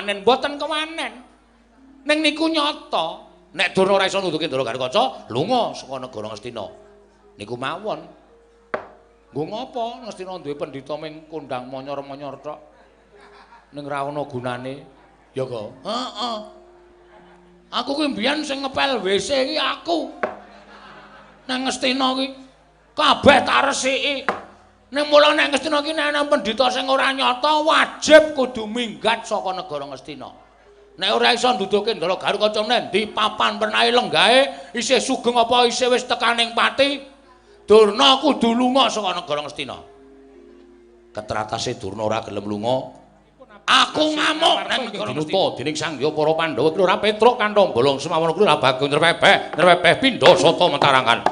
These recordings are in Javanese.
Anen mboten kewanen. Ning niku nyata. Nek Durna ora iso nuduhke Ndara Garukaca, lunga saka negara Ngastina. Niku mawon. Nggo ngapa Ngastina duwe pendhita ming kondang monyor-monyor tok. Ning ra ana gunane. Ya kok? Heeh. Aku ki mbiyen sing ngepel WC iki aku. Nang Ngastina ki kabeh tak resiki. Ning mula nek Ngastina ki nek ana pendhita sing ora nyata wajib kudu minggat saka negara Ngastina. Nek ora iso nduduhke Ndara Garukaca meneh ndi papan pernahe lenggahe isih sugeng apa isih wis tekaning pati Durna kudu lunga saka negara Ngastina. Ketratase Durna ora gelem lunga. Aku ngamuk nang negara Ngastina dening Sangya para Pandhawa kuwi ora Petruk kantong bolong semawana kuwi ora Bagong nyrepeh pindha sata mentarangan.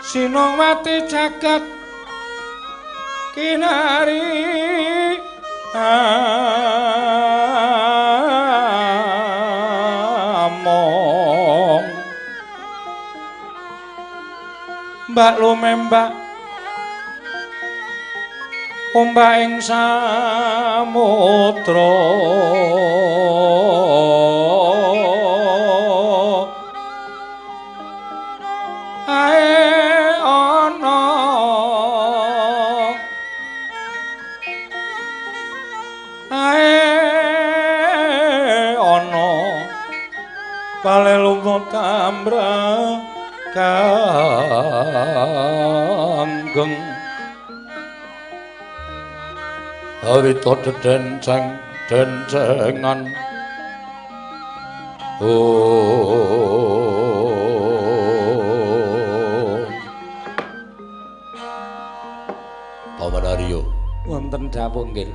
Sinongwati jagat kinari among mbak lumembak ombak ing samudra kanggeng awita dencengan Pamanarya wonten dawuh nggih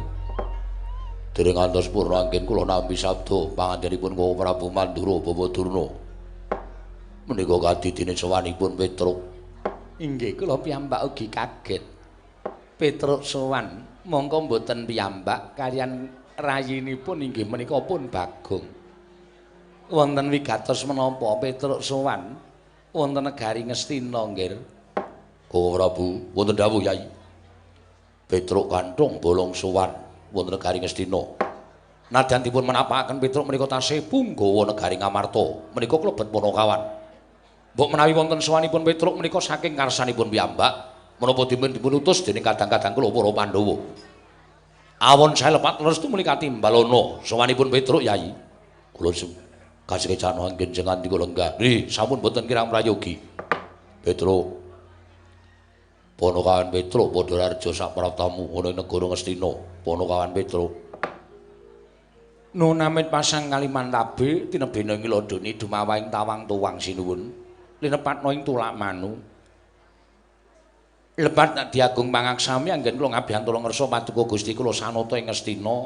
dereng ngantos purna anggen kula nampi sabda pangandikanipun Gusti Prabu Mandura Bawa Durna menika kadidine sowanipun Petruk. Inggih kula piyambak ugi kaget Petruk sowan mongko mboten piyambak kaliyan rayinipun inggih menika pun Bagong. Wonten wigatos menapa Petruk sowan wonten negari Ngastina nggih. Gusti Prabu wonten dawuh Yai. Petruk kanthong bolong sowan wonten negari Ngastina. Nadyan dipun menapakaken Petruk menika tasih punggawa negari Ngamarta menika klebet Ponokawan. Mbok menawi wonten sowanipun Petruk menika saking karsanipun piyambak menapa dipun utus dening kadang-kadang kula para Pandhawa. Awon sae lepat restu menika timbalana sowanipun Petruk Yai. Kula kasikecan anggen jenengan dika lenggah. Nggih, sampun boten kirang prayogi. Petruk Ponokawan Petruk padha raja sak praptamu ana ing negara Ngastina. Ponokawan Petruk Nun amit pasang Kalimantabe tinebena ngilodoni dumawahing tawang tuwang sinuwun linepatna ing tulak manu. Lepat diagung pangaksami anggen kula ngabiyantara ngersa paduka Gusti kula sanata ing Ngastina.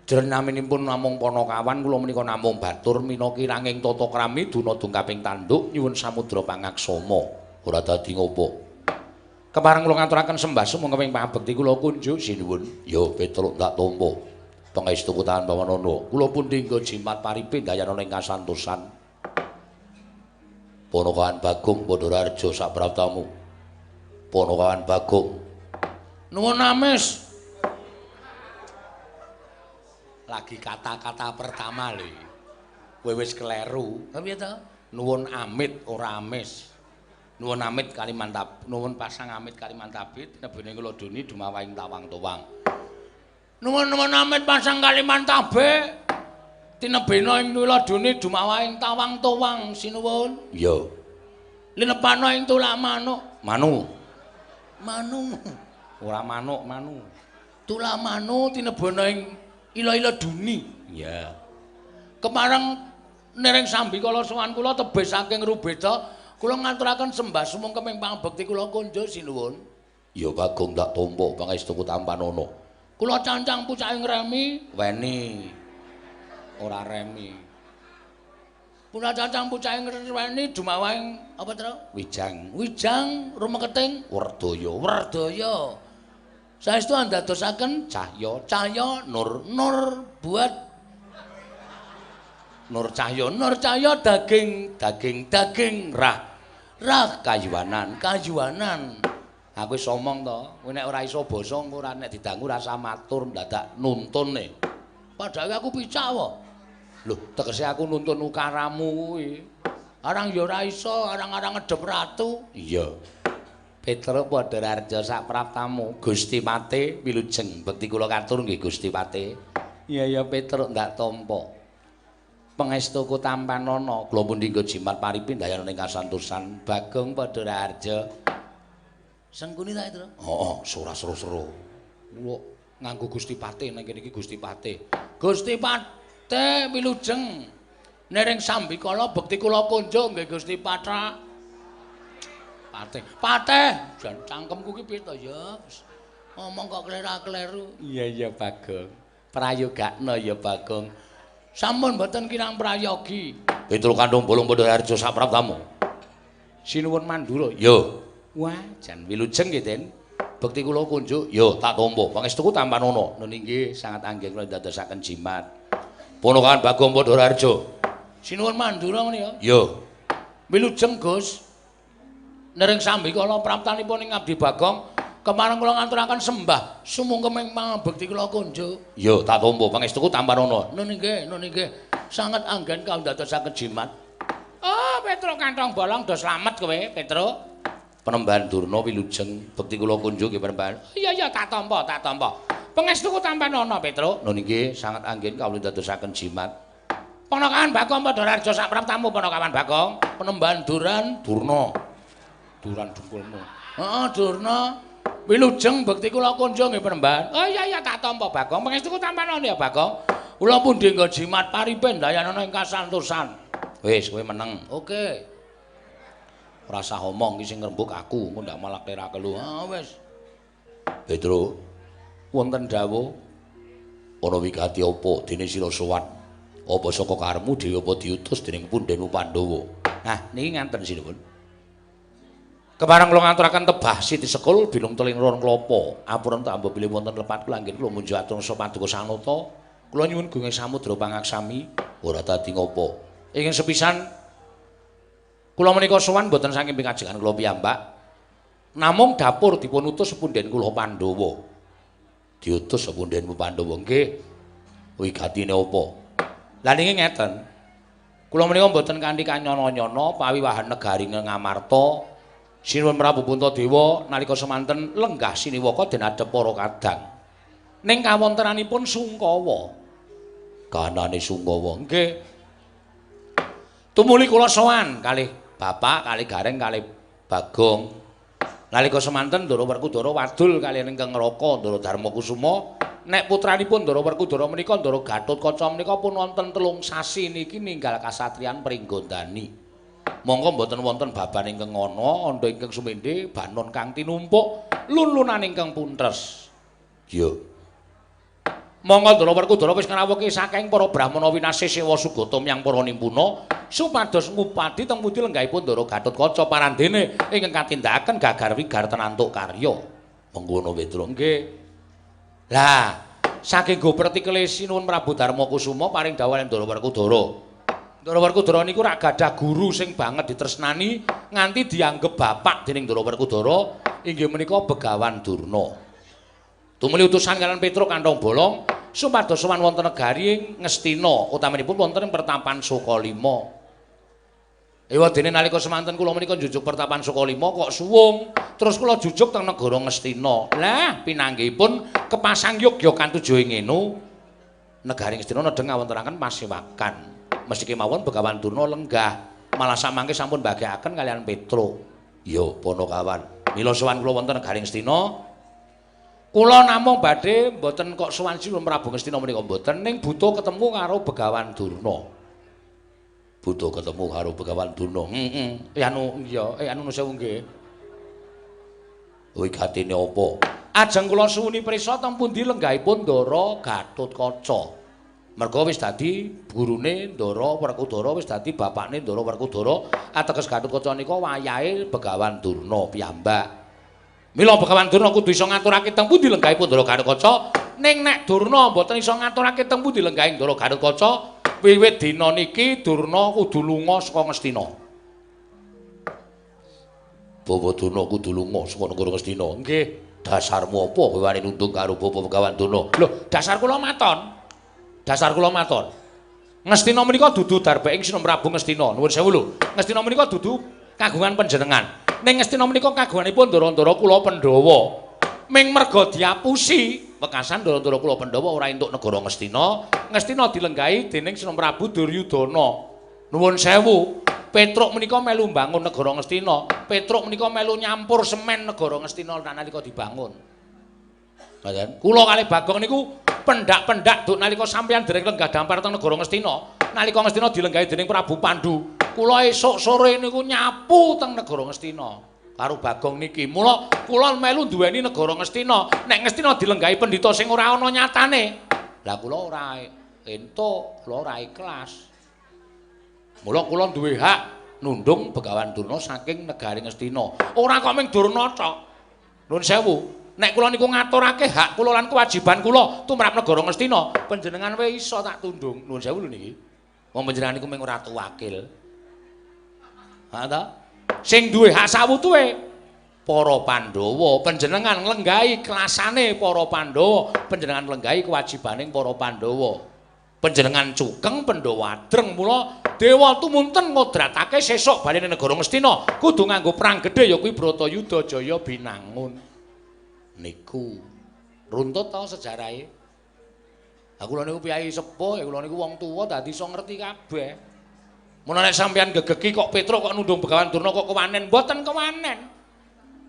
Jernaminipun namung Ponokawan kula menika namung batur mina kiranging tata krami dunadung kaping tanduk nyuwun samudra pangaksama. Ora dadi ngopo. Kepareng kula ngaturaken sembah sumangga ping pangabekti kula kunjuk sinuwun. Ya Petruk tak tampa. Pangestu kutahan Bawanana. Kula pun dinggo jimat paripin dayana ing kasantosan. Ponokawan Bagong padha raja sak praptamu. Ponokawan Bagong. Nuwun amis. Lagi kata-kata pertama lho. Kowe wis kleru. Piye to? Nuwun amit ora amis. Nuwun amit Kalimantab, nuwun pasang amit Kalimantabit nebene kula duni dumawahing tawang tuwang. Nuwun amit pasang Kalimantabe tinebena ing kula duni dumawahing tawang tuwang sinuwun. Iya. Linepana ing tulak manuk. Manu. Ora manuk, manu. Tulak manu tinebana ing ila-ila duni. Iya. Kemareng nering sambi kala sowan kula tebih saking Rubeda kula ngaturaken sembah sumangga ping pangabekti kula kunjuk sinuwun. Ya Bagong tak tampa pangestu Tampanana. Kula cancang pucaking remi weni. Ora remi. Kula cancang pucaking weni dumawahing apa to? Wijang rumeketing Werdaya. Saestu andadosaken cahya nur buat Nur cahya daging rah kayuwanan. Aku wis omong to, kowe nek ora iso basa engko ora nek didangu rasa matur dadak nuntune. Padahal aku picak wae. Lho, tegese aku nuntun ukaramu kuwi. Arang ya ora iso, arang-arang ngedhep ratu. Iya. Petruk padha raja sak praptamu, Gusti Pate wilujeng bekti kula katur nggih Gusti Pate. Iya Petruk ndak tampa. Pangestu Tampanana kula pun dinggo jimat paripin dayana ing kasantosan. Bagong padha raja. Sengkuni ta itu? Heeh, ora seru-seru. Kula nganggo Gusti Pate nang kene iki Gusti Pate. Gusti Pate wilujeng nering sambikala bekti kula kunjuk nggih Gusti Patra. Pate, jan cangkemku ki piye to ya? Ngomong kok klera-kleru. Iya Bagong. Prayogakna ya Bagong. Sampun mboten kirang prayogi. Petruk kandung bolong padha raja sak praptamu. Sinuwun Mandura. Yo. Wah, jan wilujeng nggih, Den. Bekti kula kunjuk, yo tak tampa. Pangestuku Tampanana. Nun inggih sangat anggen kula dadosaken jimat. Ponokawan Bagong padha raja. Sinuwun Mandura menika. Yo. Wilujeng, Gus. Nering sambikala praptanipun ing Abdi Bagong, kemareng kula ngaturaken sembah sumangga ming pangabekti kula kunjuk. Yo, tak tampa pangestuku Tampanana. Nun inggih. Sangat anggen kawula dadosaken jimat. Oh, Petruk kantong bolong do slamet kowe, Petruk. Penembahan Durna wilujeng bekti kula kunjuk nggih penembahan. Iya tak tampa. Pangestuku Tampanana, Petruk. Nun inggih sangat anggen kawula dadosaken jimat. Ponokawan Bagong padha raja sak praptamu Ponokawan Bagong. Penembahan Durna. Duran dungkulmu. Heeh, Durna. Wilujeng bekti kula kunjung nggih penembahan. Oh iya tak tampa Bagong. Pangestuku tampanane ya Bagong. Kula pundi nggo jimat paripen dayanana ing kasantosan. Wis kowe meneng. Oke. Ora usah omong iki sing ngrembug aku, engko ndak malah klera kelu. Ah wis. Petro. Wonten dawuh ana wigati apa dene sira sowan? Apa saka karepmu dhewe apa diutus dening pundhenmu Pandhawa? Nah, niki nganten sinipun. Kepareng kula ngaturaken tebah Siti Sekul bilung teling ron klapa. Ampun tak ambo bilih wonten lepat kula nggih kula munjuk atur sapaduka sanata. Kula nyuwun gunging samudra pangaksami ora dadi ngopo. Ingin sepisan kula menika sowan boten saking pingajengan kula piyambak. Namung dapur dipun utus pundhen kula Pandhawa. Diutus pundhenmu Pandhawa nggih. Wigatine apa? Lah niki ngeten. Kula menika mboten kanthi kanyana-nyana pawiwahan negari Ngamarta. Sinuwun Prabu Puntadewa nalika semanten lenggah siniwaka den adhep para kadang. Ning kawontenanipun Sungkawa. Kahanane Sungkawa nggih. Tumuli kula sowan kalih Bapak, kalih Gareng, kalih Bagong. Nalika semanten Ndara Werkudara wadul kaliyan ingkang Ngraka Ndara Darmakusuma. Nek putranipun Ndara Werkudara menika Ndara Gatotkaca menika pun wonten 3 sasi niki ninggal kasatriyan Pringgondani. Monggo mboten wonten baban ingkang ana, andha ingkang sumendhe, banon kang tinumpuk, lulunan ingkang puntres. Ya. Monggo Ndara Werkudara wis ngrawuhke saking para brahmana winasih sewa sugata miyang para nimpuna supados ngupadi teng pundi lenggahipun Ndara Gatotkaca parandene ingkang katindakaken gagar wigar tenantuk karya. Monggo Petro nggih. Lah, saking go pertikele sinuwun Prabu Darmakusuma paring dawuh Ndara Werkudara. Ndara Werkudara niku rak gadah guru sing banget ditresnani nganti dianggep bapak dening Ndara Werkudara inggih menika Begawan Durna. Tumuli utusan kaliyan Petruk kantong bolong supados sowan wonten negari Ngastina utaminipun wonten ing pertapan Sukalima. Ewa dene nalika semanten kula menika njujuk pertapan Sukalima kok suwung terus kula jujuk teng negara Ngastina. Lah pinanggihipun kepasang Yogya kantujo ing ngenu negari Ngastina nedheng ngawontenaken pasewakan. Mesti kemawon Begawan Durna lenggah malah samangke sampun bagiaken kalian Petruk. Ya Ponokawan. Mila sowan kula wonten negari Ngastina. Kula namung badhe mboten kok sowan Sinuwun Prabu Ngastina menika mboten ning butuh ketemu karo Begawan Durna. Butuh ketemu karo Begawan Durna. Anu nusewu nggih. Wigatine apa? Ajeng kula suwuni prisa teng pundi lenggahipun Ndara Gatotkaca. Merga wis dadi gurune Ndara Werkudara, wis dadi bapakne Ndara Werkudara, ateges Gatotkaca nika wayahe Begawan Durna piyambak. Mila Begawan Durna kudu iso ngaturake teng pundi lenggahipun Ndara Gatotkaca, ning nek Durna mboten iso ngaturake teng pundi lenggahing Ndara Gatotkaca, wiwit dina niki Durna kudu lunga saka Ngastina. Bawa Durna kudu lunga saka negara Ngastina. Nggih, dasarmu apa kowe wani nundung karo Bapak Begawan Durna? Lho, dasar kula maton. Dasar kula matur. Ngastina menika dudu darbeking Sinuwun Prabu Ngastina. Nuwun sewu lho. Ngastina menika dudu kagungan panjenengan. Ning Ngastina menika kagunganipun Ndara-ndara kula Pandhawa. Ming merga diapusi wekasan Ndara-ndara kula Pandhawa ora entuk negara Ngastina. Ngastina dilenggahi dening Sinuwun Prabu Duryudana. Nuwun sewu. Petruk menika melu mbangun negara Ngastina. Petruk menika melu nyampur semen negara Ngastina nalika dibangun. Ngoten. Kula kalih Bagong niku pendak-pendak duk nalika sampeyan dereng lenggah dampar teng negara Ngastina. Nalika Ngastina dilenggahi dening Prabu Pandhu. Kula esuk sore niku nyapu teng negara Ngastina karo Bagong niki. Mula kula melu duweni negara Ngastina. Nek Ngastina dilenggahi pendhita sing ora ana nyatane. Lah kula ora entuk, kula ora ikhlas. Mula kula duwe hak nundung Begawan Durna saking negari Ngastina. Ora kok ming Durna tok. Nuwun sewu. Nek kula niku ngaturake hak kula lan kewajiban kula tumrap negara Ngastina, panjenengan wae iso tak tundung. Nuwun sewu lho niki. Wong panjenengan niku mung ratu wakil. Ha ta? Sing duwe hak sawutuhe para Pandhawa, panjenengan nglenggahi kelasane para Pandhawa, panjenengan nglenggahi kewajibaning para Pandhawa. Panjenengan cukeng Pandhawa adreng mula dewa tumunten ngodratake sesuk balene negara Ngastina kudu nganggo perang gedhe ya kuwi Bratayuda Jaya Binangun. Niku runtut ta sejarahe. Aku kula niku piyai sepuh, kula niku wong tuwa dadi iso ngerti kabeh. Mun nek sampeyan gegeki kok Petruk kok nundung Begawan Durna kok kewanen, mboten kewanen.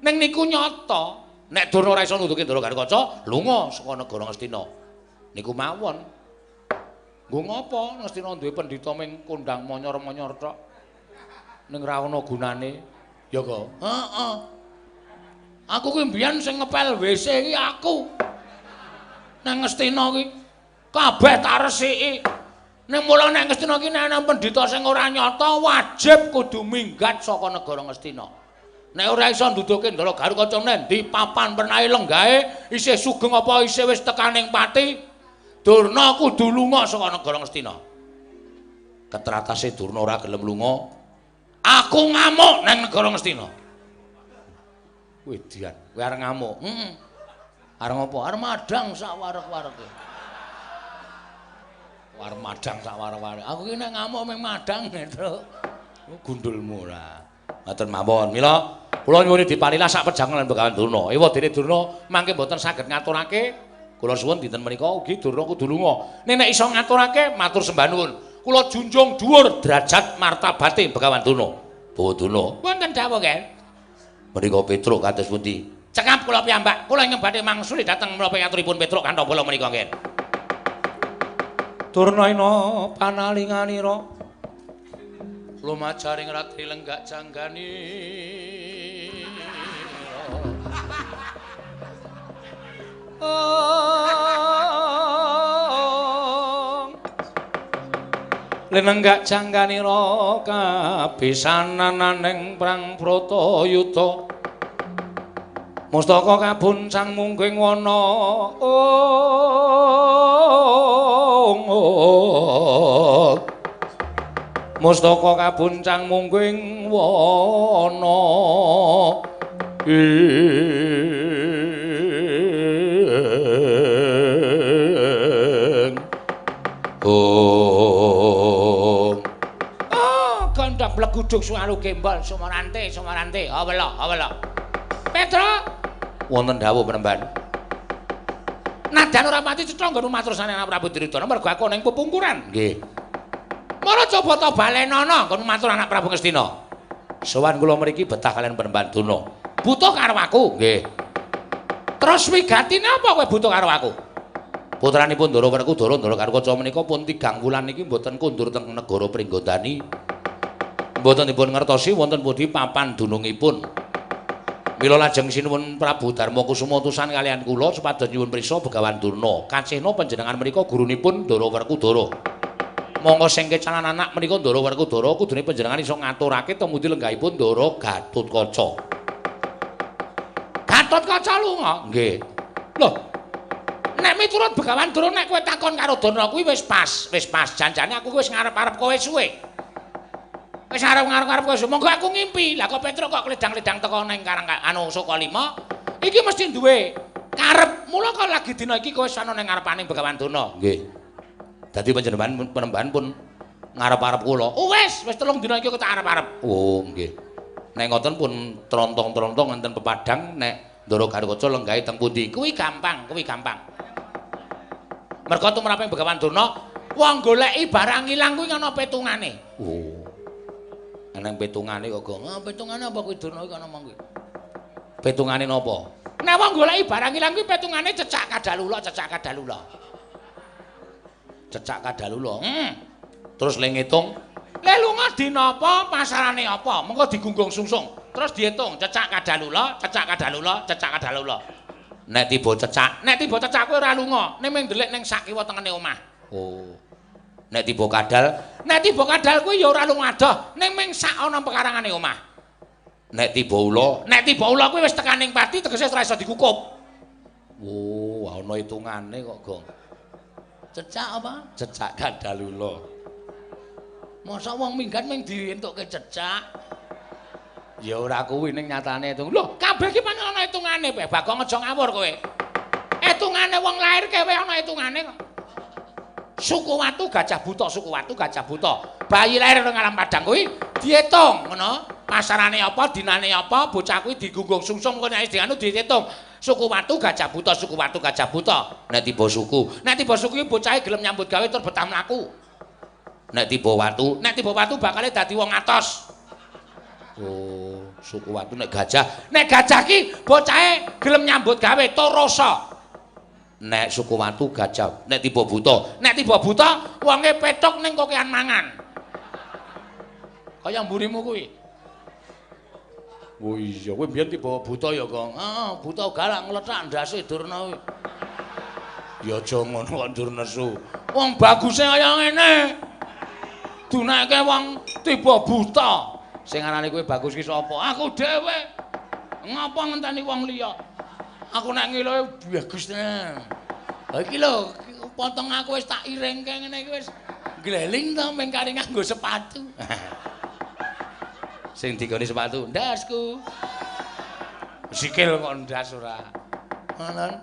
Ning niku nyata, nek Durna ora iso nundhuke Ndara Garukaca, lunga saka negara Ngastina. Niku mawon. Nggo ngapa Ngastina duwe pendhita ming kondang monyor-monyor tok. Ning ra ana gunane. Ya kok. Heeh. Aku kuwi mbiyen sing ngepel WC iki aku. Nang Ngastina iki kabeh tak resiki. Ning mula nek Ngastina iki nek ana pendhita sing ora nyata wajib kudu minggat saka negara Ngastina. Nek ora iso nduduke Ndara Garukaca nendi papan penahe lenggahe isih sugeng apa isih wis tekaning pati, Durna kudu lunga saka negara Ngastina. Ketratase Durna ora gelem lunga, aku ngamuk nang negara Ngastina. Wedian, kowe arep ngamuk. Heeh. Arep apa? Arep madang sak wareg-warege. Arep madang sak wareg-warege. Aku iki nek ngamuk mung madang, Truk. Gundulmu ora. Ngaten mawon. Mila kula nyuwun diparilah sak pejangan Begawan Durna. Ewadene Durna mangke mboten saged ngaturake. Kula suwun dinten menika ugi Durna kudu lunga. Nek iso ngaturake matur sembah nuwun. Kula junjung dhuwur derajat martabate Begawan Durna. Bawa Durna. Wonten dawuh, Ken. Menika Petruk kados pundi? Cekap kula piyambak. Kula ingkang badhe mangsuli dhateng menapa yaturipun Petruk kanthi bola menika, Ken. Durnaina panalinganira lumajaring ratri lenggak janggani. Lenenggak jangganira kabisanan ning prang Bratayuda. Mustaka kabuncang mungking wana. Mustaka kabuncang mungking wana. Gondhok bleguduk suaru gembol sumarante. Awela. Petruk wonten dawuh penemban. Nadan ora pati cetha nggon matur sanena Prabu Duryudana mergo aku ning pepungkuran. Nggih. Mara coba ta balenana nggon matur anak Prabu Ngastina. Sowan kula mriki betah kalian penemban Durna. Butuh karo aku. Nggih. Terus wigatine apa kowe butuh karo aku? Putranipun Ndara Werkudara Ndara Garukaca menika pun 3 wulan niki mboten kundur teng negara Pringgondani. Mboten dipun ngertosi wonten pundi papan dunungipun. Mila lajeng sinuwun Prabu Darma Kusuma utusan kalian kula supados nyuwun prisa Begawan Durna. Kacihna panjenengan menika gurunipun Ndara Werkudara. Monggo sing kecalan anak menika Ndara Werkudara kudune panjenengan iso ngaturake temudi lenggahipun Ndara Gatotkaca. Gatotkaca lunga? Nggih. Lho, nek miturut Begawan Durna nek kowe takon karo Durna kuwi wis pas. Janjane aku wis ngarep-arep kowe suwe. Wis arep-arep kowe suwe. Monggo aku ngimpi. Lah kok Petruk kok kledang-kledang teko ning Karang anu Sukalima, iki mesti duwe karep. Mula kok lagi dina iki kowe wis ana ning ngarepaning Begawan Durna. Nggih. Dadi panjenengan penemban pun ngarep-arep kula. Wis 3 dina iki kok tak arep-arep. Oh, nggih. Nek ngoten pun trontong-trontong enten pepadang nek Ndara Garukaca lenggahe teng pundi. Kuwi gampang. Mergo tumraping Begawan Durna, wong goleki barang ilang kuwi ana petungane. Oh. Ana petungane kok, Gong. Petungane apa kuwi Durna iki ana mong kuwi? Petungane napa? Nek wong goleki barang ilang kuwi petungane cecak kadalula. Cecak kadalula. Terus le ngitung, le lunga dina apa, pasarane apa? Mengko digunggung sungsung. Terus diitung cecak kadalula. Nek tiba cecak kowe ora lunga, ning mung ndelik ning sak kiwa tengene omah. Oh. Nek tiba kadal kuwi ya ora lunga adoh, ning mung sak ana pekarangane omah. Nek tiba ula kuwi wis tekaning pati tegese ora iso dikukup. Oh, ana hitungane kok, Gong. Cecak apa? Cecak kadalula. Masa wong minggat mung dientukke cecak? Ya ora kuwi ning nyatane itu. Lho, kabeh iki pancen ana hitungane, Bagong aja ngawur kowe. Hitungane wong lair kowe ana hitungane kok. Suku watu gajah buta. Bayi lair nang alam padang kuwi diitung, ngono. Pasarane apa, dinane apa, bocah kuwi digunggung sungsung kok nek dianu diitung. Suku Watu Gajah Buta, Suku Watu Gajah Buta. Nek tiba suku iki bocahe gelem nyambut gawe tur betah mlaku. Nek tiba Watu bakale dadi wong atos. Oh, Suku Watu nek gajah ki bocahe gelem nyambut gawe tur rasa. Nek Suku Watu gajah, nek tiba buta wonge petuk ning kokean mangan. Kaya mburimu kuwi. Oh iya, kowe mbiyen tiba buta ya, Kang. Ah, buta galak ngletak ndase durna kuwi. Ya aja ngono kok ndur nesu. Wong baguse kaya ngene. Dunake wong tiba buta. Sing arane kowe bagus ki sapa? Aku dhewe. Ngapa ngenteni wong liya? Aku nek ngiloe bagus tenan. Ha iki lho, potong aku wis tak iringke ngene iki wis gleling to ming kari nganggo sepatu. Sing digone sepatu ndasku. Sikil kok ndas ora. Ngono.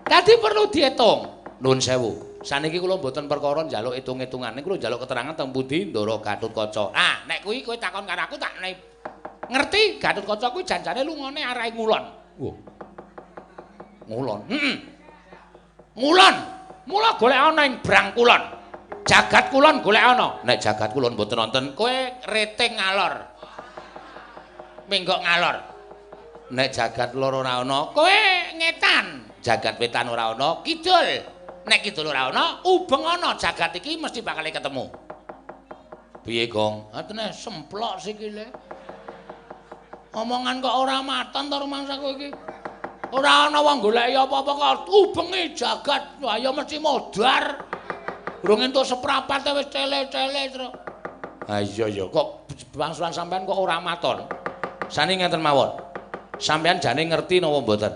Dadi perlu diitung. Nuwun sewu. Saniki kula mboten perkara njaluk itung-itungan. Kula njaluk keterangan teng pundi Ndara Gatotkaca. Ah, nek kuwi kowe takon karo aku tak ngerti Gatotkaca kuwi janjane lungone arahe ngulon. Wah. Ngulon. Ngulon. Mula golek ana ing Brangkulon. Jagat kulon golek ana. Nek jagat kulon mboten wonten, kowe reting ngalor. Menggok ngalor. Nek jagat lor ora ana, kowe ngetan. Jagat wetan ora ana, kidul. Nek kidul ora ana, ubeng ana. Jagat iki mesti bakal ketemu. Piye, Gong? Atene semplok sikile. Omongan kok ora maton to rumangsa kowe iki. Ora ana wong goleki apa-apa kok ubenge jagat. Wah, ya mesti modar. Durung entuk seprapat wis tele-tele terus. Ha iya ya, kok bangsulan sampean kok ora maton. Sani ngeten mawon. Sampeyan jane ngerti napa mboten?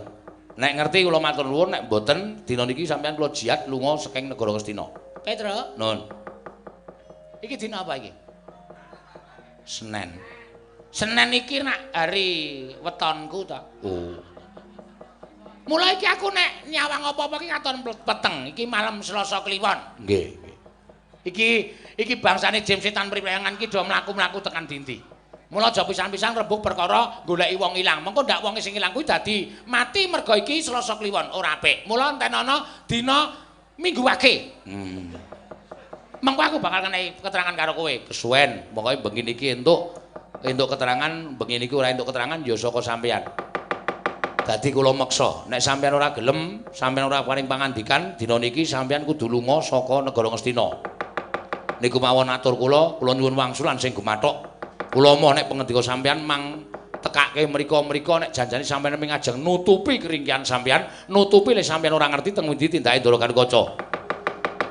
Nek ngerti kula matur nuwun, nek mboten dina niki sampeyan kula jiat lunga saking negara Ngastina. Petro? Nun. Iki dina apa iki? Senen. Senen iki nak hari wetonku ta. Oh. Mulai iki aku nek nyawang apa-apa iki katon peteng. Iki malam Selasa Kliwon. Nggih, nggih. Iki bangsane James Setan Priwayangan iki do mlaku-mlaku tekan dinti. Mula aja pisan-pisan rebuk perkara goleki wong ilang. Mengko ndak wong sing ilang kuwi dadi mati merga iki Selasa Kliwon ora apik. Mula entenono dina Minggu Wage. Mengko aku bakal ngenai keterangan karo kowe. Kesuwen, pokoke bengi niki entuk keterangan, bengi niki ora entuk keterangan ya saka sampeyan. Dadi kula meksa, nek sampeyan ora gelem, sampeyan ora paring pangandikan, dina niki sampeyan kudu lunga saka negara Ngastina. Niku mawon atur kula nyuwun wangsulan sing gumathok. Kula moh nek pangandika sampeyan mang tekake mriko-mriko nek janjane sampeyan ming ajeng nutupi keringkihan sampeyan, nutupi lek sampeyan ora ngerti teng pundi tindake Ndara Gatotkaca.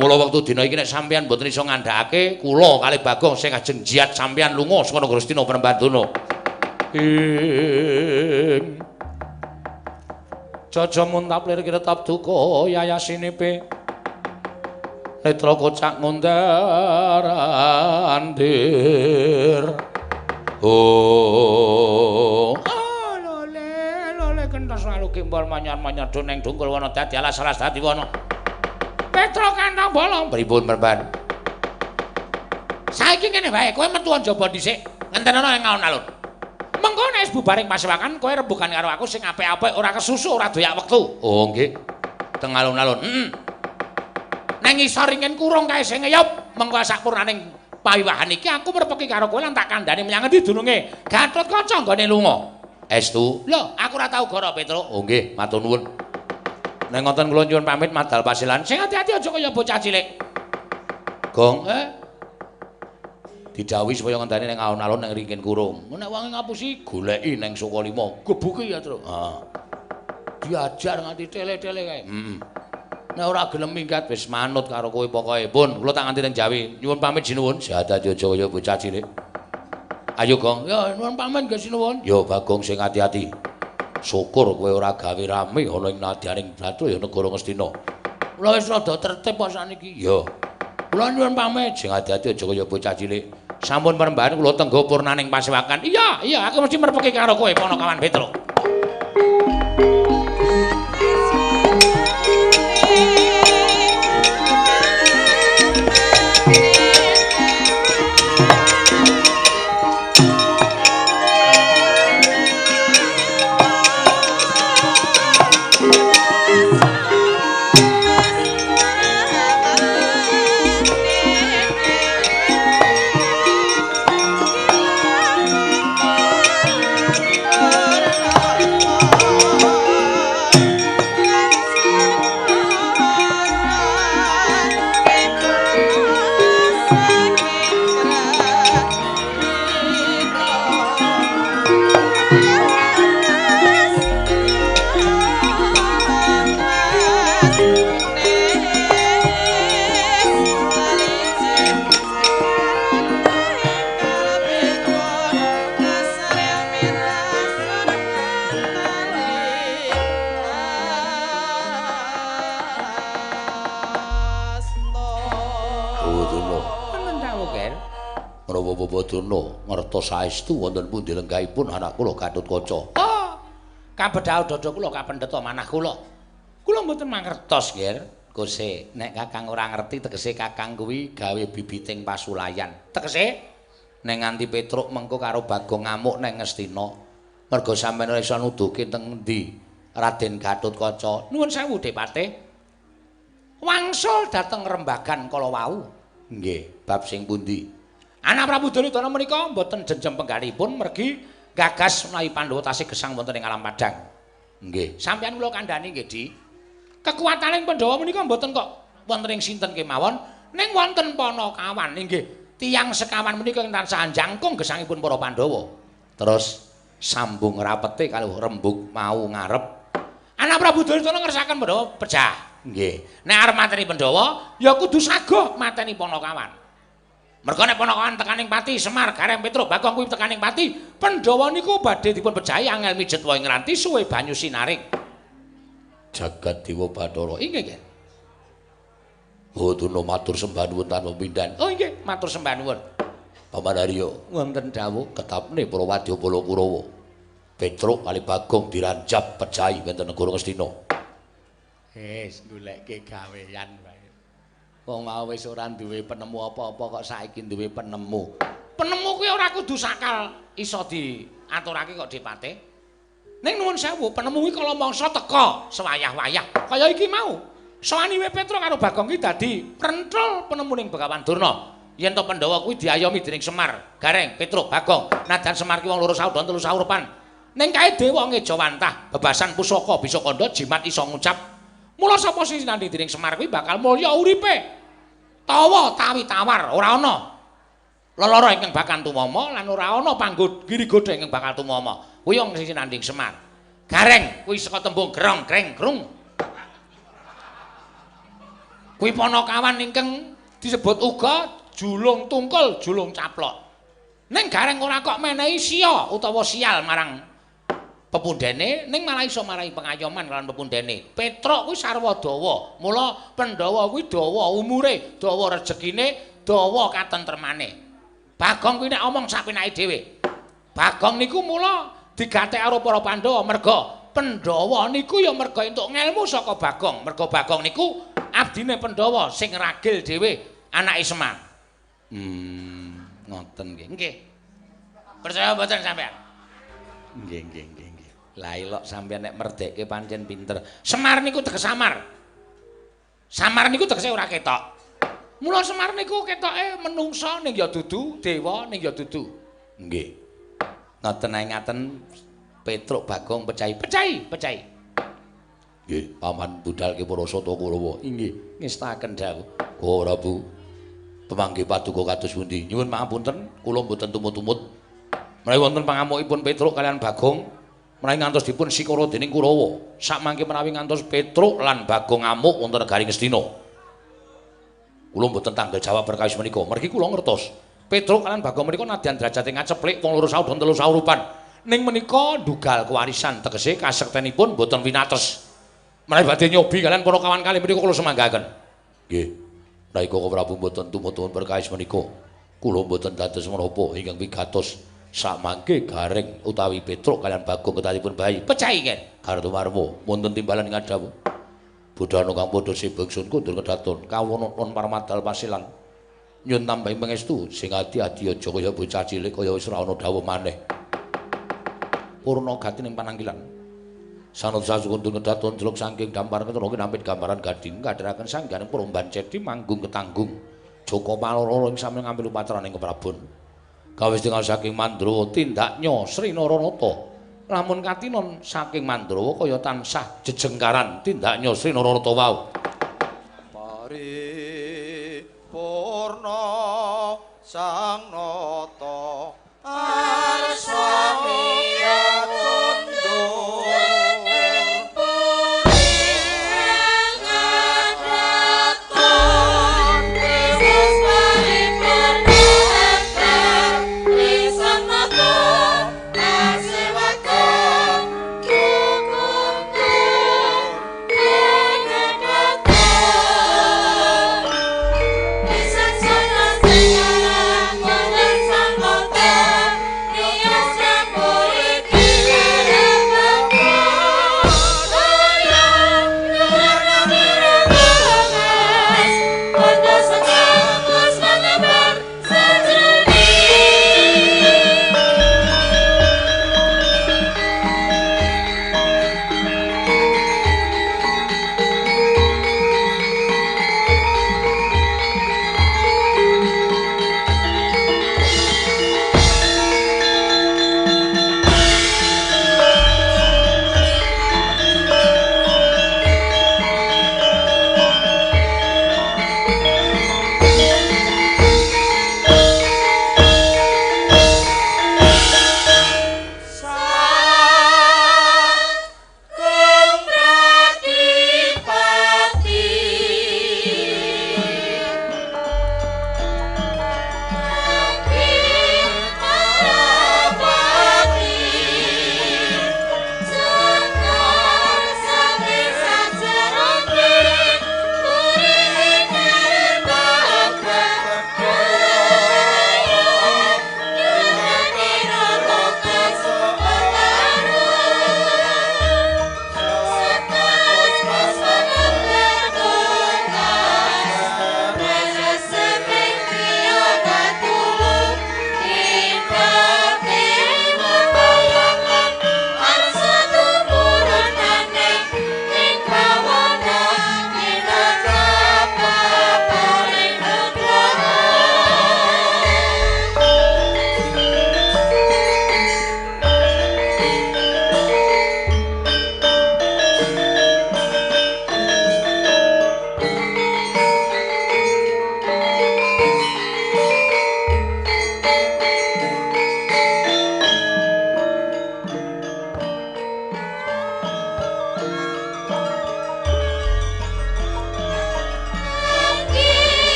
Mula wektu dina iki nek sampeyan mboten iso ngandhakake, kula kalih Bagong sing ajeng jiat sampeyan lunga saka negara Astina Prembandana. Jaja muntaplir kiretap duka yayasinipe. Netra kocak ngundarandir. Oh, lole kentos lalu kimbal manyar-manyar doneng dungkul wana dadi alas-alas dadi wana. Petra kantong bolong pripun merban. Saiki ngene wae, kowe metu njaba dhisik, ngentenono ing alun-alun. Mengko nek wis bubaring pasewakan, kowe rembugan karo aku sing apik-apik, ora kesusu, ora doyak wektu. Oh, nggih. Teng alun-alun. Nang ngisor ingen kurung kae sing ngeyop, mengko sakpurnaning pawiwahan iki aku merpeki karo kowe lan tak kandhani menyang endi dununge Gatotkaca nggone lunga. Estu. Lho, aku ora tau goro, Petro. Oh nggih, matur nuwun. Nek ngoten kula nyuwun pamit madal pasilan. Sing ati-ati aja kaya bocah cilik. Gong, didhawuhi supaya ngenteni ning alun-alun ning ringkin kurung. Nek wangi ngapusi goleki ning Sukalima, gebuki ya, Tru. Ha. Diajar nganti tele-tele kae. Nek ora gelem minggat wis manut karo kowe pokoke. Pun, kula tak nganti ning Jawi. Nyuwun pamit sinuwun. Sehat aja kaya bocah cilik. Ayo, Gong. Ya, nyuwun pamit nggih sinuwun. Ya, Bagong sing ati-ati. Syukur kowe ora gawe rame ana ing nadyaning Bratu ya negara Ngastina. Kula wis rada tertib kok saniki. Ya. Kula nyuwun pamit sing ati-ati aja kaya bocah cilik. Sampun perembahan kula tenggo purnaning pasewakan. Iya, aku mesti merpeki karo kowe Ponokawan Petro. Babadono ngertos saestu wonten pundi lenggahipun anak kula Gatotkaca? Oh, kabedhah dada kula kapendheta manah kula. Kula mboten mangertos, nggih. Gusti, nek Kakang ora ngerti tegese Kakang kuwi gawe bibiting pasulayan. Tegese nek nganti Petruk mengko karo Bagong ngamuk ning Ngastina. Merga sampeyan ora iso nuduhke teng endi Raden Gatotkaca. Nuwun sewu, Depate. Wangsul dhateng rembagan kala wau. Nggih, bab sing pundi? Anak Prabu Duryudana menika mboten jenjem penggalipun mergi gagas menawi Pandhawa tasih gesang wonten ing alam padang. Nggih. Sampeyan kula kandhani nggih, Di. Kekuwataning Pandhawa menika mboten kok wonten ing sinten kemawon, ning wonten Panakawan inggih. Tiyang sekawan menika ing tansah jangkung gesangipun para Pandhawa. Terus sambung rapete kalihu rembug mau ngarep. Anak Prabu Duryudana ngersaken Pandhawa pecah. Nggih. Nek arep mateni Pandhawa ya kudu saguh mateni Panakawan. Merga nek Panakawan tekaning pati Semar Gareng Petruk Bagong kuwi tekaning pati, Pandhawa niku badhe dipun pejahi angel mijet wae ngranti suwe banyu sinaring. Jagat Dewa Bathara. Inggih, nggih. Babadono matur sembah nuwun tanpa pindhan. Oh nggih, matur sembah nuwun. Paman Arya, Wonten dawuh ketapne para Wadyabala Kurawa. Petruk kali Bagong diranjap pejahi wonten negara Ngastina. Wis goleke gawean wae. Wong mau wis ora duwe penemu apa-apa kok saiki duwe penemu. Penemu kuwi ora kudu sakal iso diaturake kok Dipate. Ning nuwun sewu, penemu kuwi kala mangsa teka sewayah-wayah. Kaya iki mau. Sawaniwe Petruk karo Bagong ki dadi prenthul penemuning Begawan Durna. Yen to Pandhawa kuwi diayomi dening Semar, Gareng, Petruk, Bagong. Najan Semar ki wong loro saudon telu saurupan. Ning kae dewa ngejawantah, bebasan pusaka bisa kandha jimat iso ngucap. Mula sapa sing sinandhi dening Semar kuwi bakal mulya uripe. Tawa tawi tawar ora ana lelara ingkang bakal tumama lan ora ana panggo girigodha ingkang bakal tumama. Kuwi wong sing sinandhi Semar. Gareng kuwi saka tembung gerong greng grung. Kuwi Panakawan ingkang disebut uga julung tungkul, julung caplok. Ning Gareng ora kok menehi sia utawa sial marang pepundhene, ning malah iso marai pengayoman kalian pepundhene. Petruk kuwi sarwa dawa. Mula Pandhawa kuwi dawa umure, dawa rejekine, dawa katentremane. Bagong kuwi nek omong sapenake dhewe. Bagong niku mula digatek karo para Pandhawa merga Pandhawa niku ya merga entuk ngelmu saka Bagong. Merga Bagong niku abdine Pandhawa sing ragil dhewe anake Semar. Ngoten nggih. Nggih. Percaya mboten sampean? Nggih, nggih, nggih. Lah elok sampeyan nek merdekke pancen pinter. Semar niku tegese samar. Samar niku tegese ora ketok. Mula Semar niku ketoke menungsa ning ya dudu, dewa ning ya dudu. Nggih. Ngoten ae ngaten Petruk Bagong pecahi. Nggih, paman budhalke para sata Kurawa. Inggih, ngestaken dawuh. Ora Bu. Pemanggi paduka kados pundi? Nyuwun pangapunten, Kula mboten tumut-tumut. menawi wonten pangamukipun Petruk kalian Bagong menawi ngantos dipun sikara dening Kurawa. Sakmangke menawi ngantos Petruk lan Bagong ngamuk wonten negari Ngastina. Kula mboten tanggel jawab perkawis menika. Mergi kula ngertos Petruk lan Bagong menika nadyan derajate ngaceplik wong loro saudon telu saurupan. Ning menika ndugal kewarisan tegese kasektenipun mboten winates. Menawi badhe nyobi kalian para kawan kali menika kula semanggaken. Nggih. Rai Koko Prabu mboten tumut-tumut perkawis menika. Kula mboten dados menapa ingkang wigatos sakmangke Gareng utawi Petruk kalian Bagong ketanipun bayi. Pecahi ken. Kartomarma wonten timbalan ing adhawu. Budhana kang padha sibengsun kundur kedaton kawonon paramadal pasilan. Nyun tambahing pangestu sing adi-adi aja kaya bocah cilik kaya wis ora ana dawuh maneh. Purna gati ning pananggilan. Sanut sasukundun kedaton jeluk saking dampar ketara kinampit gambaran gading kadharaken sangganing peromban cedhi manggung ketanggung. Joko Paloro ing sami ngambil upatraning keprabon. Kawis dengan saking Mandrawa tindaknya Sri Naranata. Lamun katinon saking Mandrawa kaya tansah jejengkaran tindaknya Sri Naranata wau. Paripurna sang nata arsamiya kundur Sang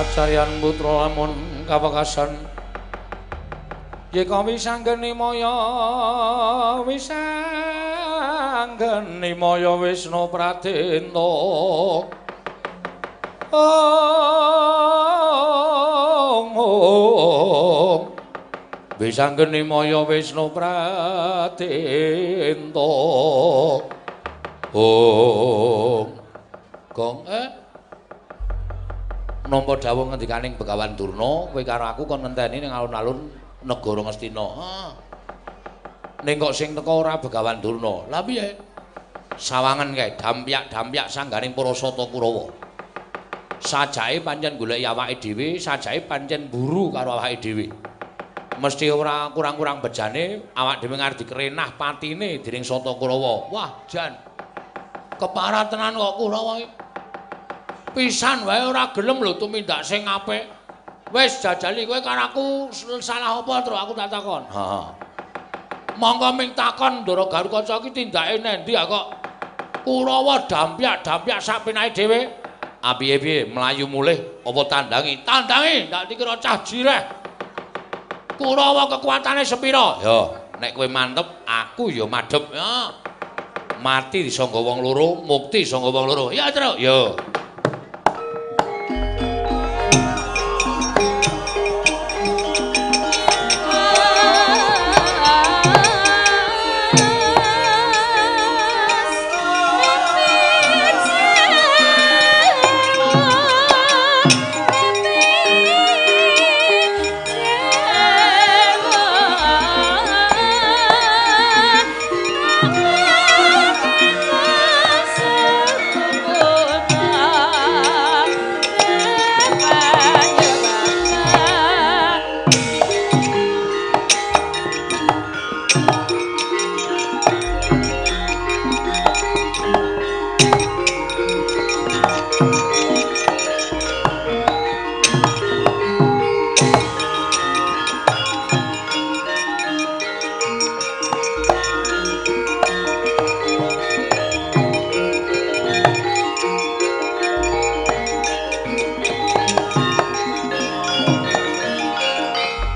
Carian putra lamun kawekasan yeka wisanggeni maya Wisnu Pradenta wisanggeni maya Wisnu Pradenta Gong nampa dawuh ngendikaning Begawan Durna kowe karo aku kon ngenteni ning alun-alun negara Ngastina. Ning kok sing teko ora Begawan Durna. Lah piye? Sawangen kae dampyak-dampyak sanggaring para sata Kurawa. Sajake pancen goleki awake dhewe, sajake pancen buru karo awake dhewe. Mesti ora kurang-kurang bejane awak dhewe ngarep dikerenah patine dening sata Kurawa. Wah, jan. Keparat tenan kok Kurawa iki. Pisan wae ora gelem lho tumindak sing apik. Wis jajali kowe karo aku salah apa terus aku tak takon. Heeh. Monggo ming takon Ndara Garukaca iki tindake nendi kok Kurawa dampyak-dampyak sak pinake dhewe. Ah piye-piye mlayu mulih apa tandangi? Tandangi ndak dikira cah jireh. Kurawa kekuatane sepira? Ya, nek kowe mantep aku ya madhep. Ya. Mati disangga wong loro, mukti sangga wong loro. Ya, Tru. Ya.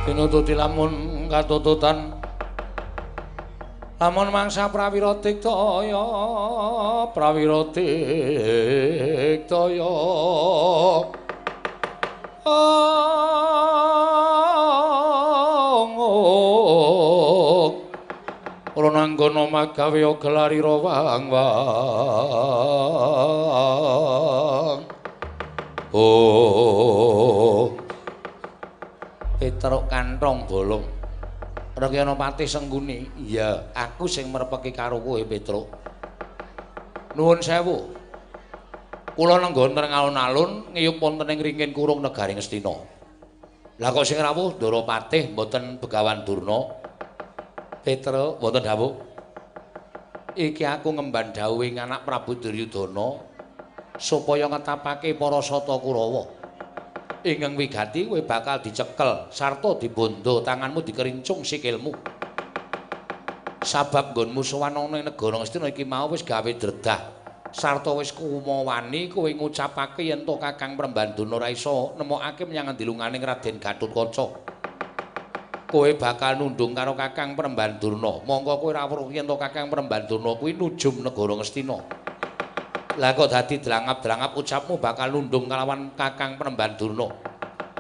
Pinututi lamun katututan lamun mangsa prawira diktaya ora nanggana magawe gelarira wang-wang Petruk kantong bolong. Rekyanapati Sengguni. Iya, aku sing merepeki karo kowe, Petruk. Nuwun sewu. Kula nenggon teng alun-alun ngiyup wonten ing ringin kurung negari Ngastina. Lah kok sing rawuh Ndorapatih mboten Begawan Durna. Petruk, mboten dawuh. Iki aku ngemban dawuhing anak Prabu Duryudana supaya ngetapake para sata Kurawa. Ingkang wigati kowe bakal dicekel sarta dibondo tanganmu dikerincung sikilmu. Sabab nggonmu sowan ana ing negara Ngastina iki mau wis gawe dredah sarta wis kumawani kowe ngucapake yen to Kakang Prembanduna ora iso nemokake menyang ndilunganing Raden Gatotkaca. Kowe bakal nundung karo Kakang Prembanduna. Monggo kowe ora weruh yen to Kakang Prembanduna kuwi nujum negara Ngastina. Lah kok dadi drangap-drangap ucapmu bakal nundung kalawan Kakang Prembanduna.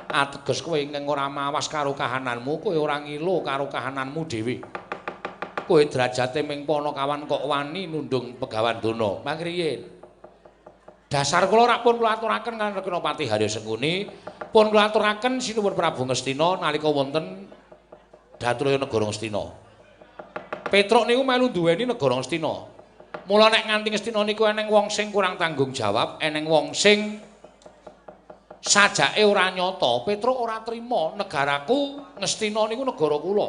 Ateges kowe ingkang ora mawas karo kahananmu, kowe ora ngilu karo kahananmu dhewe. Kowe derajate ming Panakawan kok wani nundung Begawan Durna. Mangriyen. Dasar kula rak pun kula aturaken kan Rekyanapati Harya Sengkuni, pun kula aturaken sinuwun Prabu Ngastina nalika wonten Datraya negara Ngastina. Petruk niku melu duweni negara Ngastina. Mula nek nganti Ngastina niku eneng wong sing kurang tanggung jawab, eneng wong sing sajake ora nyata. Petruk ora trima negaraku Ngastina niku negara kula.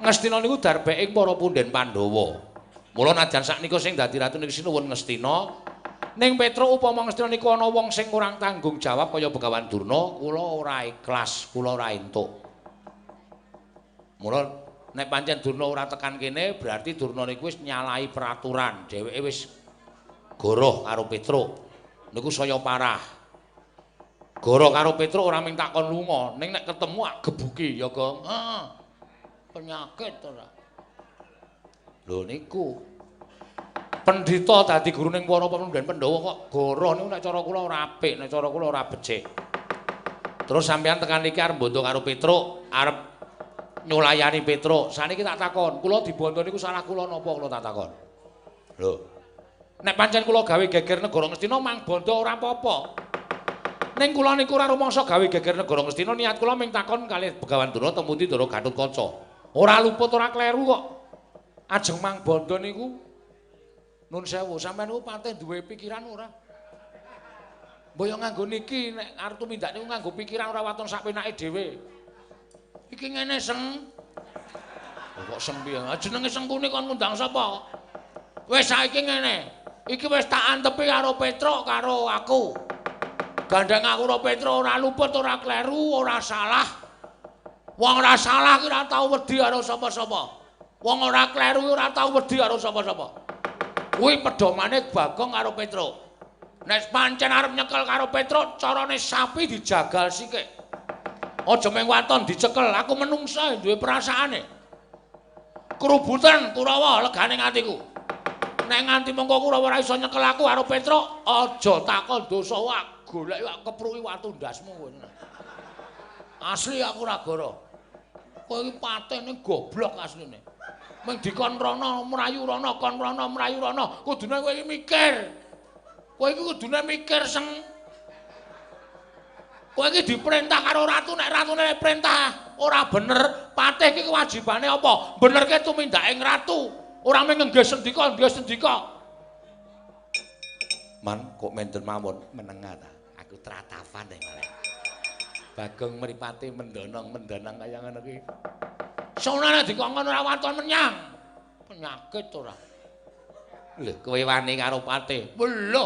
Ngastina niku darbeking para punden Pandhawa. Mula najan saknika sing dadi ratu niku sinuwun Ngastina, ning Petruk upama Ngastina niku ana wong sing kurang tanggung jawab kaya Begawan Durna, kula ora ikhlas, kula ora entuk. Mula nek pancen Durna ora tekan kene berarti Durna niku wis nyalahi peraturan. Dheweke wis goroh karo Petruk. Niku saya parah. Goro karo Petruk ora mung takon lunga, ning nek ketemu gebuki ya, Gong. Heeh. Penyakit ora. Lho niku. Pendhita dadi guruning para pamundhan Pandhawa kok Goro niku nek cara kula ora apik, nek cara kula ora becik. Terus sampeyan tekan iki arep bondo karo Petruk, arep nyulayani Petruk. Saniki tak takon, kula dibondo niku salah kula napa kula tak takon. Lho. Nek pancen kula gawe geger negara Ngastina mang bondo ora apa-apa. Ning kula niku ora rumangsa gawe geger negara Ngastina, niat kula mung takon kalih Begawan Durna temudi Ndara Gatotkaca. Ora luput ora kleru kok. Ajeng mang bondo niku nun sewu, sampeyan niku patih duwe pikiran ora? Mbaya nganggo niki nek arep tumindak niku nganggo pikiran ora waton sak penake dhewe. Iki ngene seng. Kok sempiye? Jenenge Sengkuni kon ngundang sapa? Wis saiki ngene. Iki wis tak antepi karo Petruk karo aku. Gandeng aku karo Petruk ora luput, ora kleru, ora salah. Wong ora salah ki ora tau wedi karo sapa-sapa. Wong ora kleru ora tau wedi karo sapa-sapa. Kuwi pedomane Bagong karo Petruk. Nek pancen arep nyekel karo Petruk, carane sapi dijagal sikik. Aja mung waton dicekel, aku menungsa duwe perasaane. Kerubutan Kurawa legane atiku. Nek nganti mengko Kurawa ora iso nyekel aku karo Petruk, aja takon dosa wak, golek wak kepruki watu ndasmu kowe. Asli aku ora goro. Kowe iki patene goblok asline. Ming dikon rono mrayu rono, kon rono mrayu rono, kudune kowe iki mikir. Kowe iki kudune mikir seng. Kowe iki diperintah karo ratu, nek ratune perintah ora bener, patih iki kewajibane apa? Benerke tumindake ratu, ora mung nggih sendika, nggih sendika. Man kok menten mawon menengah ta. Aku tratapan nek malah. Bagong mripate mendonong-mendonong kaya ngono iki. Sonane dikongkon ora waton menyang. Penyakit ora. Lho, kowe wani karo patih. Lho,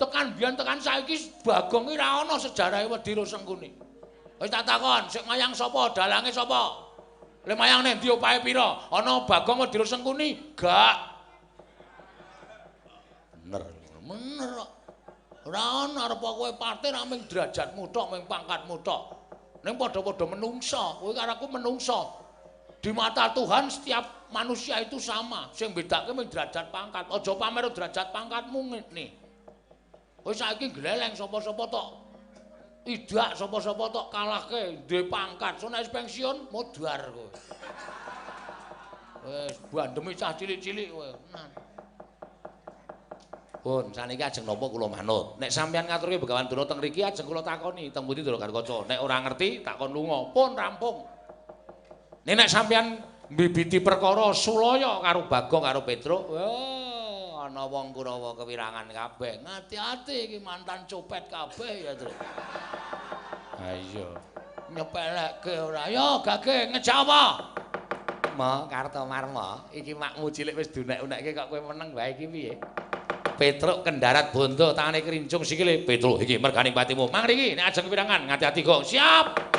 tekan biyen tekan saiki Bagong iki ora ana sejarahe wedi karo Sengkuni. Wis tak takon, sik mayang sapa? Dalange sapa? Le mayang ning ndi opahe pira? Ana Bagong wedi karo Sengkuni? Gak. Bener. Bener kok. Ora ana arep kowe patih ra mung derajatmu tok, mung pangkatmu tok. Ning padha-padha menungsa, kowe karo aku menungsa. Di mata Tuhan setiap manusia itu sama. Sing bedake mung derajat pangkat. Aja pamer derajat pangkatmu ngene. Kowe saiki gleleng sapa-sapa tok. Idak sapa-sapa tok kalahke duwe pangkat. Sono wis pensiun modar kowe. Wis bandemi cah cilik-cilik kowe. Pun saniki ajeng napa kula manut. Nek sampeyan ngaturke Begawan Durna teng mriki ajeng kula takoni teng pundi Ndara Gatotkaca. Nek ora ngerti takon lunga. Pun rampung. Nek sampeyan mbibiti perkara sulaya karo Bagong karo Petruk, ana wong Kurawa kewirangan kabeh. Ngati-ati iki mantan copet kabeh ya, Tru. Ha iya. Nyepelekke ora. Yo gage ngejawab. Ma Kartomarma, iki makmu cilik wis dunek-unekke kok kowe meneng wae iki piye? Petruk kendarat bondo tangane krincung sikile. Petruk iki merganing patimu. Mangri nek ajeng kewirangan ngati-ati Gong. Siap.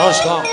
Terus Gong.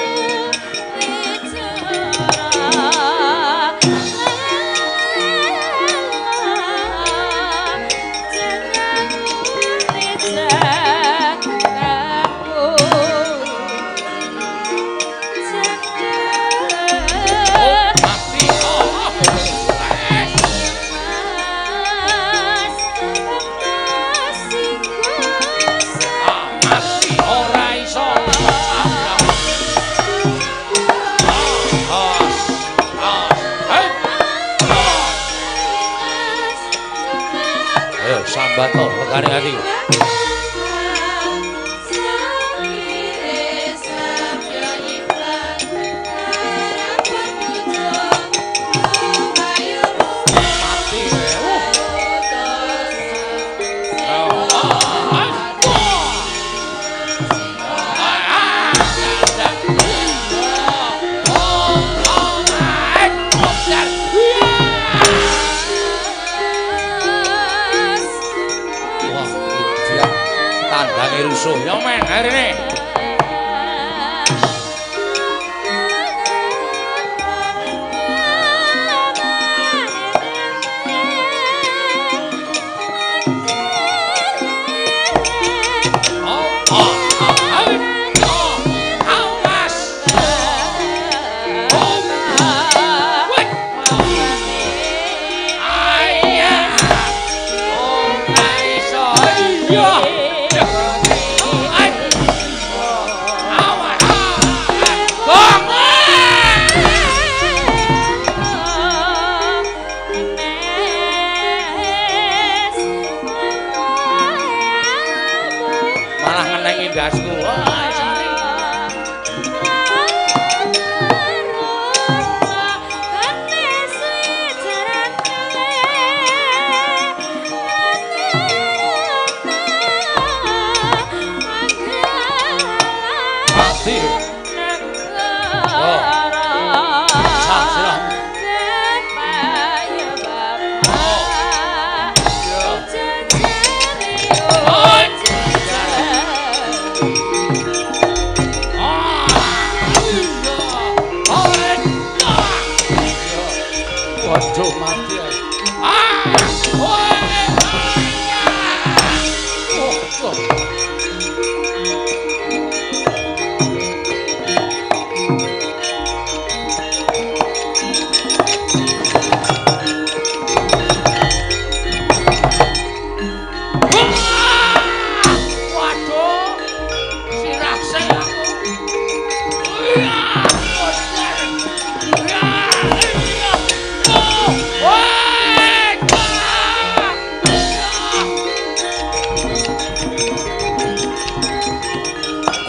Sambato legane ati. Ojo mati ae. Ah!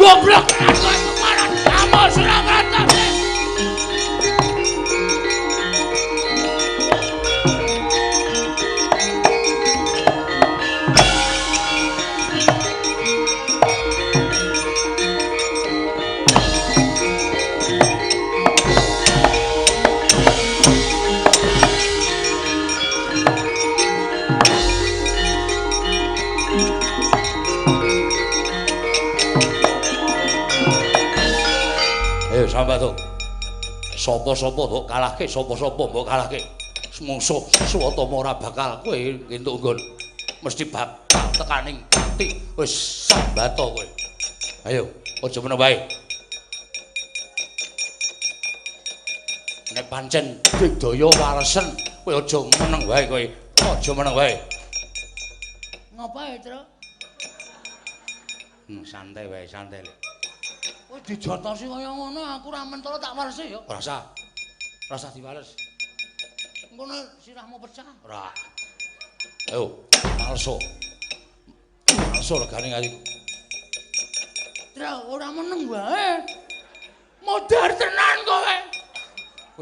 Goblok rasane kemaran kamu Surakarta. Sambatu. Sapa-sapa tok kalahke, sapa-sapa mbok kalahke. Mungsuh Suwatama ora bakal kowe entuk nggon. Mesti bakal tekaning pati. Wis Sambatu kowe. Ayo, aja meneng wae. Nek pancen digdaya walesen, kowe aja meneng wae kowe. Aja meneng wae. Ngapa ya, Tru? Santai wae, santai. Kowe dijotosi kaya ngono, aku ra mentolo tak walesi ya. Ora usah. Ora usah diwales. Engko nek sirahmu pecah, ora. Ayo, palsu. Palsu regane atiku. Tra, ora meneng wae. Modar tenan kowe.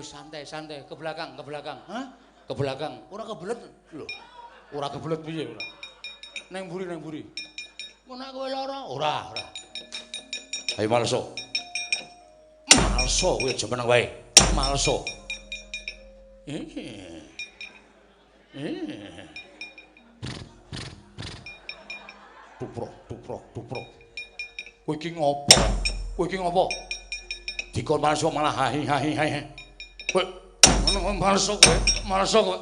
Wis santai-santai, ke belakang, ke belakang. Hah? Ke belakang. Ora kebelet lho. Ora kebelet piye ora. Neng mburi, neng mburi. Engko nek kowe lara, ora. Ayo malso. Malso kowe aja meneng wae. Malso. Tuprok. Kowe iki ngopo? Kowe iki ngopo? Dikon malso malah hahi. Kowe ngono malso kowe. Malso.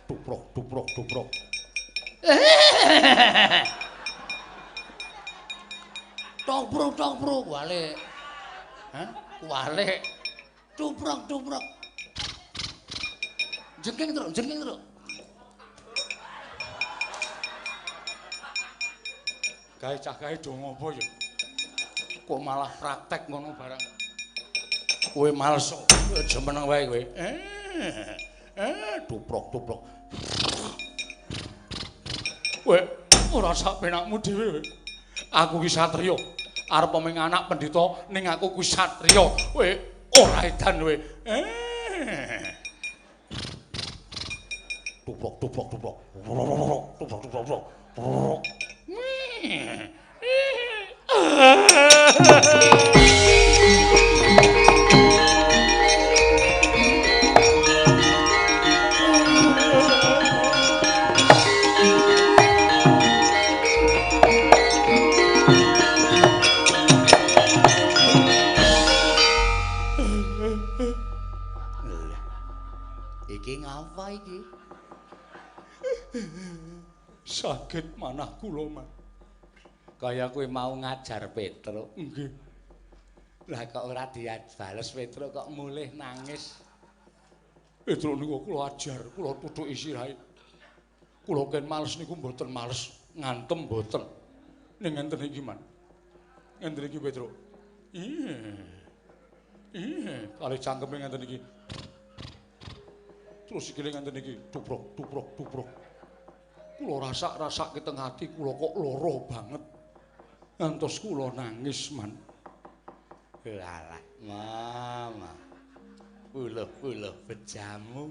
Tuprok. Toprok wale. Hah? Wale. Tuprok. Jengking terus. Gawe cah gawe do ngopo ya? Kok malah praktek ngono barang. Kowe males aja meneng wae kowe. Tuprok. Kowe ora sak penakmu dhewe. Aku ki satriya. Arep ming anak pendhita ning aku kuwi satriya. Kowe ora edan kowe. Tuprok. Iki ngapa iki? Sakit manah kula, Mas. Kaya kowe mau ngajar Petruk. Nggih. Lah kok ora dibales Petruk kok mulih nangis. Petruk niku kula ajar, kula tutuki sirahe. Kula ken males niku mboten males, ngantem mboten. Ning ngenten iki, Man. Ngenten iki Petruk. Kali cangkeme ngenten iki. Terus sikile ngenten iki, tuprok. Kula rasak-rasak ke teng ati kula kok lara banget. Ngantos kula nangis, Man. Lalah, Mama. Puluh-puluh bejamu.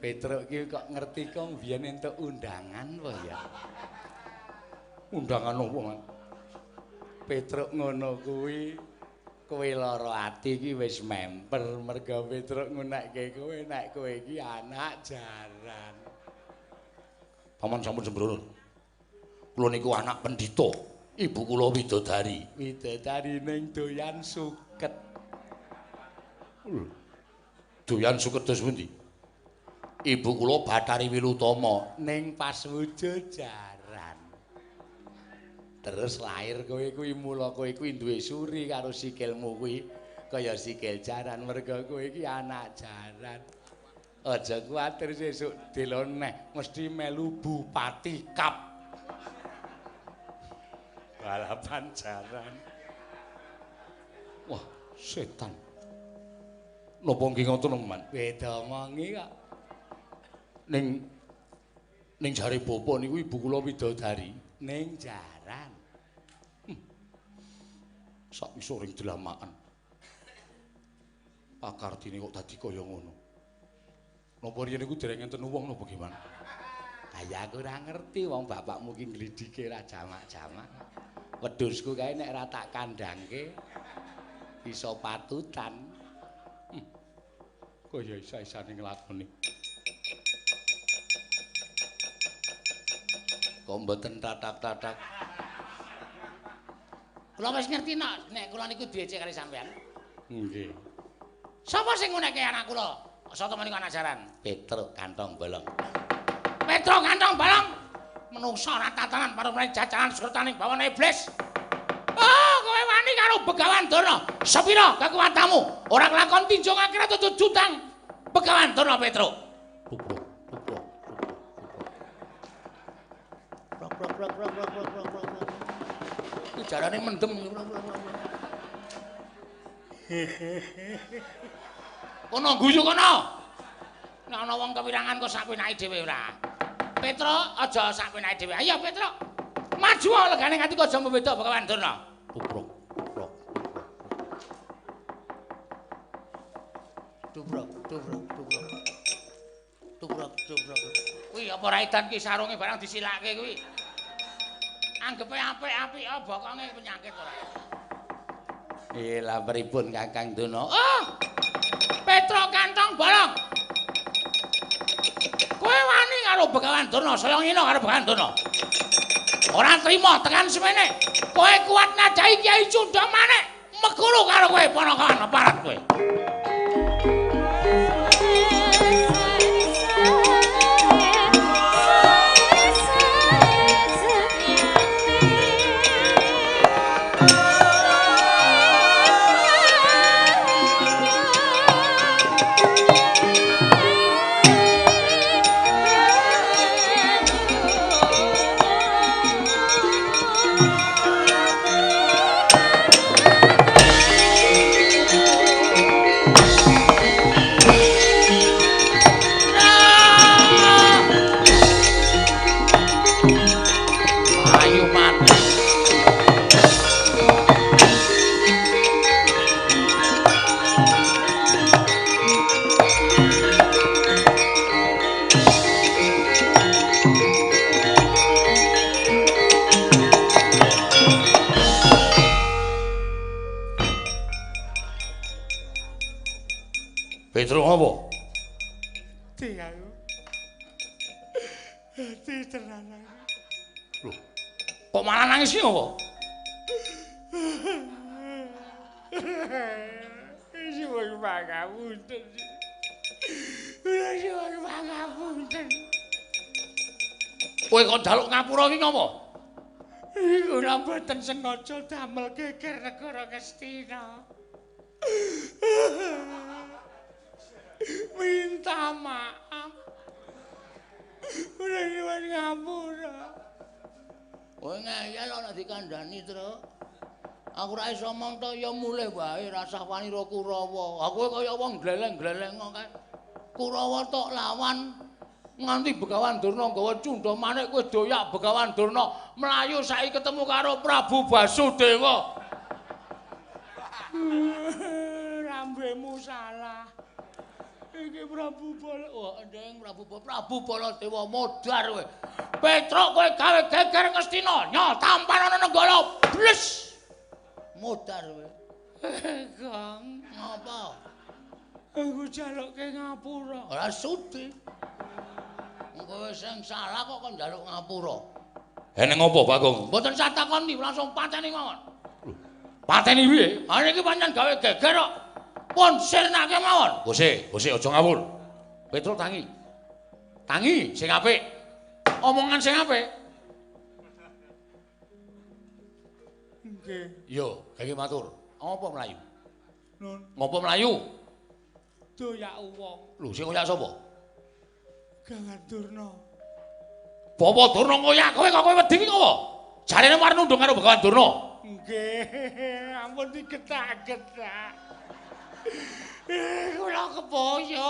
Petruk ki kok ngerti kok biyen entuk undangan apa ya? Undangan opo, Man? Petruk ngono kuwi kowe lara ati iki wis memper merga Petruk ngunekke kowe nek kowe iki anak jaran. Paman sampun sembrono. Kula niku anak pendhita Ibu kula widodari. Widodari ning doyan suket. Doyan suket dos pundi? Ibu kula Bathari Wilutama ning Paswoja Jaran. Terus lahir kowe kuwi mula kowe kuwi duwe suri karo sikilmu kuwi kaya sikil jaran merga kowe iki anak jaran. Aja kuwatir sesuk deloneh mesti melu Bupati Kap. Balapan jaran. Wah, setan. Napa nggih ngoten, Man? Beda mangi kok. Ning jare bapa niku ibu kula widodari ning jaran. Sak isuring delamaken. Pakardine kok dadi kaya ngono. Napa riyen niku dereng enten wong napa gimana? Ya aku ora ngerti wong bapakmu ki glidike ra jamak-jamak. Wedhusku kae nek ra tak kandhangke iso patutan. Kaya isa-isane nglakoni. Kok mboten tatak-tatak. Kula wis ngerti nek kula niku diecek kali sampean. Nggih. Sapa sing nguneke anak kula? Soto menika anak jaran. Petruk kantong bolong. Petruk kantong bolong. Menungsa ora tatanan parane jajanan surtaning bawana iblis. Oh, kowe wani karo Begawan Durna. Sepira kekuatanmu? Ora kelakon tinjung akhirat tutu jutang. Begawan Durna Petruk. Iki jarane mendem. Kono guyu kono. Nek ana wong kewirangan kok sak penake dhewe ora. Petruk aja sak penake dhewe. Ayo Petruk. Maju legane nganti kok aja mbedok Begawan Durna. Tubruk. Kuwi apa ra edan ki sarunge barang disilake kuwi. Anggepe apik-apik bokonge penyakit ora. Lah pripun Kakang Durna? Oh! Petruk kantong bolong. Kowe wani karo Begawan Durna, saya ngino karo Begawan Durna. Ora trima tekan semene. Kowe kuat ngadahi Kyai Cundha Manik. Meguru karo kowe ponakan parat kowe. Petruk apa? Di aku. Di tenan aku. Loh, kok malah nangis iki apa? Suwun pangapunten. Suwun pangapunten. Kowe kok njaluk ngapura iki ngapa? Iku ora mboten sengaja damel geger negara Ngastina. Minta maaf. Udah nyuwun ngapura. Kowe ngeyel ora dikandhani, Truk. Aku ora iso omong to ya mulih wae rasah wani ro Kurawa. Aku kaya wong gleleng-gleleng kok. Kurawa tok lawan nganti Begawan Durna nggawa Cundha Manik kowe doyak Begawan Durna mlayu saiki ketemu karo Prabu Basudewa. Rambemu salah. Iki Prabu Baladewa modar kowe. Petruk kowe gawe geger Ngastina, nyotampan ana nenggala bles. Modar kowe. Kang, ngapa? Aku jalukke ngapura. Ora sudi. Kowe sing salah kok njaluk ngapura. Ning ngopo Bagong? Mboten satakoni langsung pateni mawon. Pateni piye? Ha niki pancen gawe geger kok. Pun sirnake mawon. Bose aja ngawur. Petruk tangi. Tangi sing apik. Omongan sing apik. Nggih. Yo, kangge matur. Apa mlayu? Nun, Ngopo mlayu? doyak wong. Lho, sing ngoyak sapa? Gangan Durna. Bapa Durna ngoyak kowe kok kowe wedi ki ngopo? Jarene marep nundung karo Begawan Durna. Nggih, ampun digetak-getak. Kula kepoyo.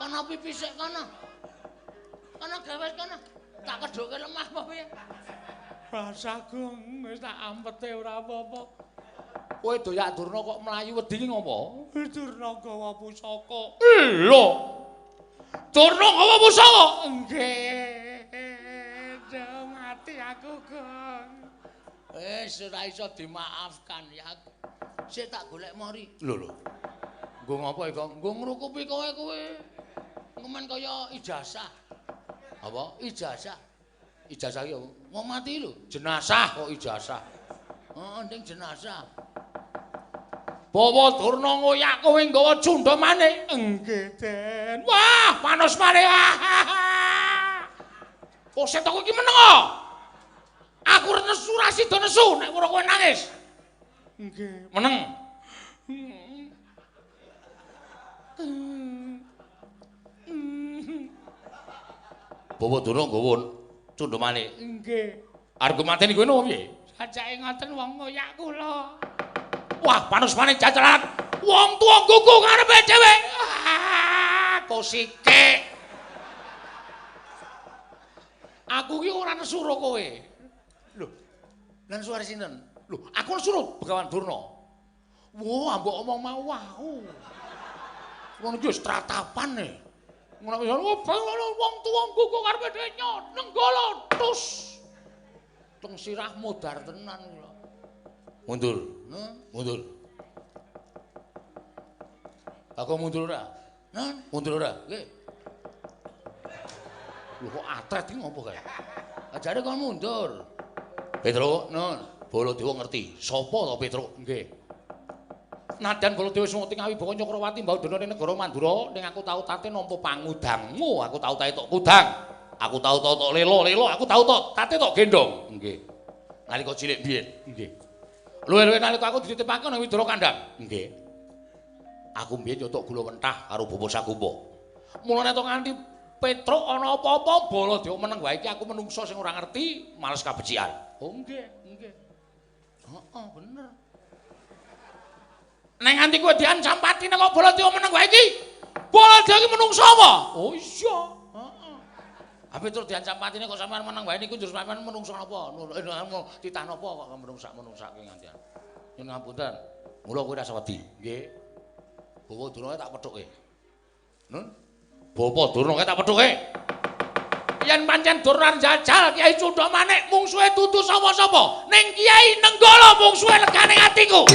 Kana pipi sik kana. Kana gawes kana. Tak kedoke lemah apa piye? Rasa gong wis tak ampete ora apa-apa. Kowe doyak Durna kok mlayu wedi ki ngopo? Durna gawa pusaka. Lho. Durna gawa pusaka. Nggih. Mati aku, Gong. Wis ora iso dimaafkan ya. Sik tak golek mari. Lho. Nggo ngopo iki, Kang? Nggo ngrukupi kowe. Ngemen kaya ijazah. Apa? Ijazah. Ijazah iki mau mati lho. Jenazah kok ijazah. Heeh, ning jenazah. Bawa Durna ngoyak kowe nggawa cundha maneh. Nggih, Den. Wah, panos maneh. Kok set aku iki meneng kok. Aku nesu ra sida nesu nek ora kowe nangis. Nggih. Meneng. Bawa Durna nggawa cundha maneh. Nggih. Arep mateni kowe nopo piye? Sajake ngoten wong ngoyak kula. Wah, panos maneh jajalan. Wong tuwa gugu ngarepe dhewe. Kok sikik. Aku ki ora nesu karo kowe. Lho. Lan suara sinten? Lho, aku nesu Begawan Durna. Wah, mbok omong mau wau. Ngono ki wis tratapan e. Ngono wis wong tuwa gugu ngarepe dhewe nenggala tus. Teng sirah modar tenan kula. Mundur, mundur. Aku mundur ora? Mundur ora? Nggih. Lho kok atret iki ngopo kae? Ajare kon mundur. Petruk, Baladewa ngerti. Sapa to Petruk? Nggih. Nadyan Baladewa Sumati ngawi Baka Cakrawati mbau dana ning negara Mandura ning aku tau tate nampa pangudangmu, aku tau tate tok kudang. Aku tau tok lelo, aku tau tok tate tok gendong. Nggih. Nalika cilik biyen. Nggih. Luwe-luwe nalika aku dititipake nang Widara Kandhang. Nggih. Aku mbiyen nyotok gula wentah karo Bapa Sakumpa. Mulane to nganti Petruk ana apa-apa Baladewa meneng wae iki aku menungso sing ora ngerti, males kabecikan. Oh nggih. Heeh, bener. Nek nganti kowe diancam pati nek Baladewa meneng wae iki. Baladewa iki menungso apa? Oh iya. Heeh. Apa terus diancam patine kok sampean meneng wae niku njur sampean menungso napa? Titah napa kok menungsake ngantian. Nyun ngapunten. Mula kowe rasa wedi, nggih. Bawa Durna tak pethuke. Nun. Bapa Durna tak pethuke. Yen pancen Durna njajal Kyai Cundha Manik mungsuhe dudu sapa-sapa. Ning Kyai Nenggala mungsuhe legane atiku.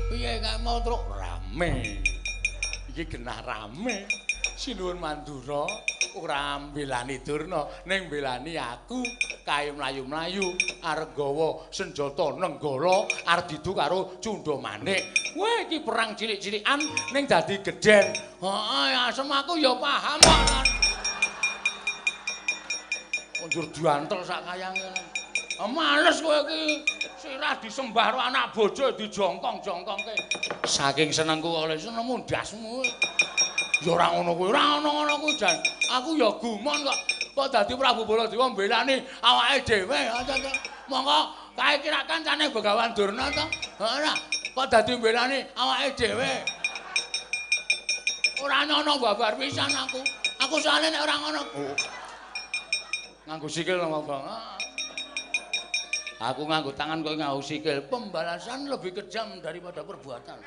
Piye gak mau truk rame. Iki genah rame. Sinuwun Mandura ora mbelani Durna ning mbelani aku kae mlayu-mlayu arep gawa senjata nenggala arep didu karo Cundha Manik. Wah iki perang cilik-cilikan ning dadi gedhen. Heeh asem aku ya paham kok. Njur diantel sak kayang ngene. Males kowe iki sirah disembah karo anak bojo dijongkong-jongkongke. Saking senengku oleh senengmu ndasmu. Ya ora ngono kuwi, ora ngono kuwi jan. Aku ya gumon kok dadi Prabu Baladewa mbelani awake dhewe. Monggo kae kira kancane Begawan Durna to. Ora kok dadi mbelani awake dhewe. Ora nyono babar pisan aku. Aku soalé nek ora ngono. Nganggo sikil ngomong. Aku nganggo tangan kok nganggo sikil. Pembalasan lebih kejam daripada perbuatan.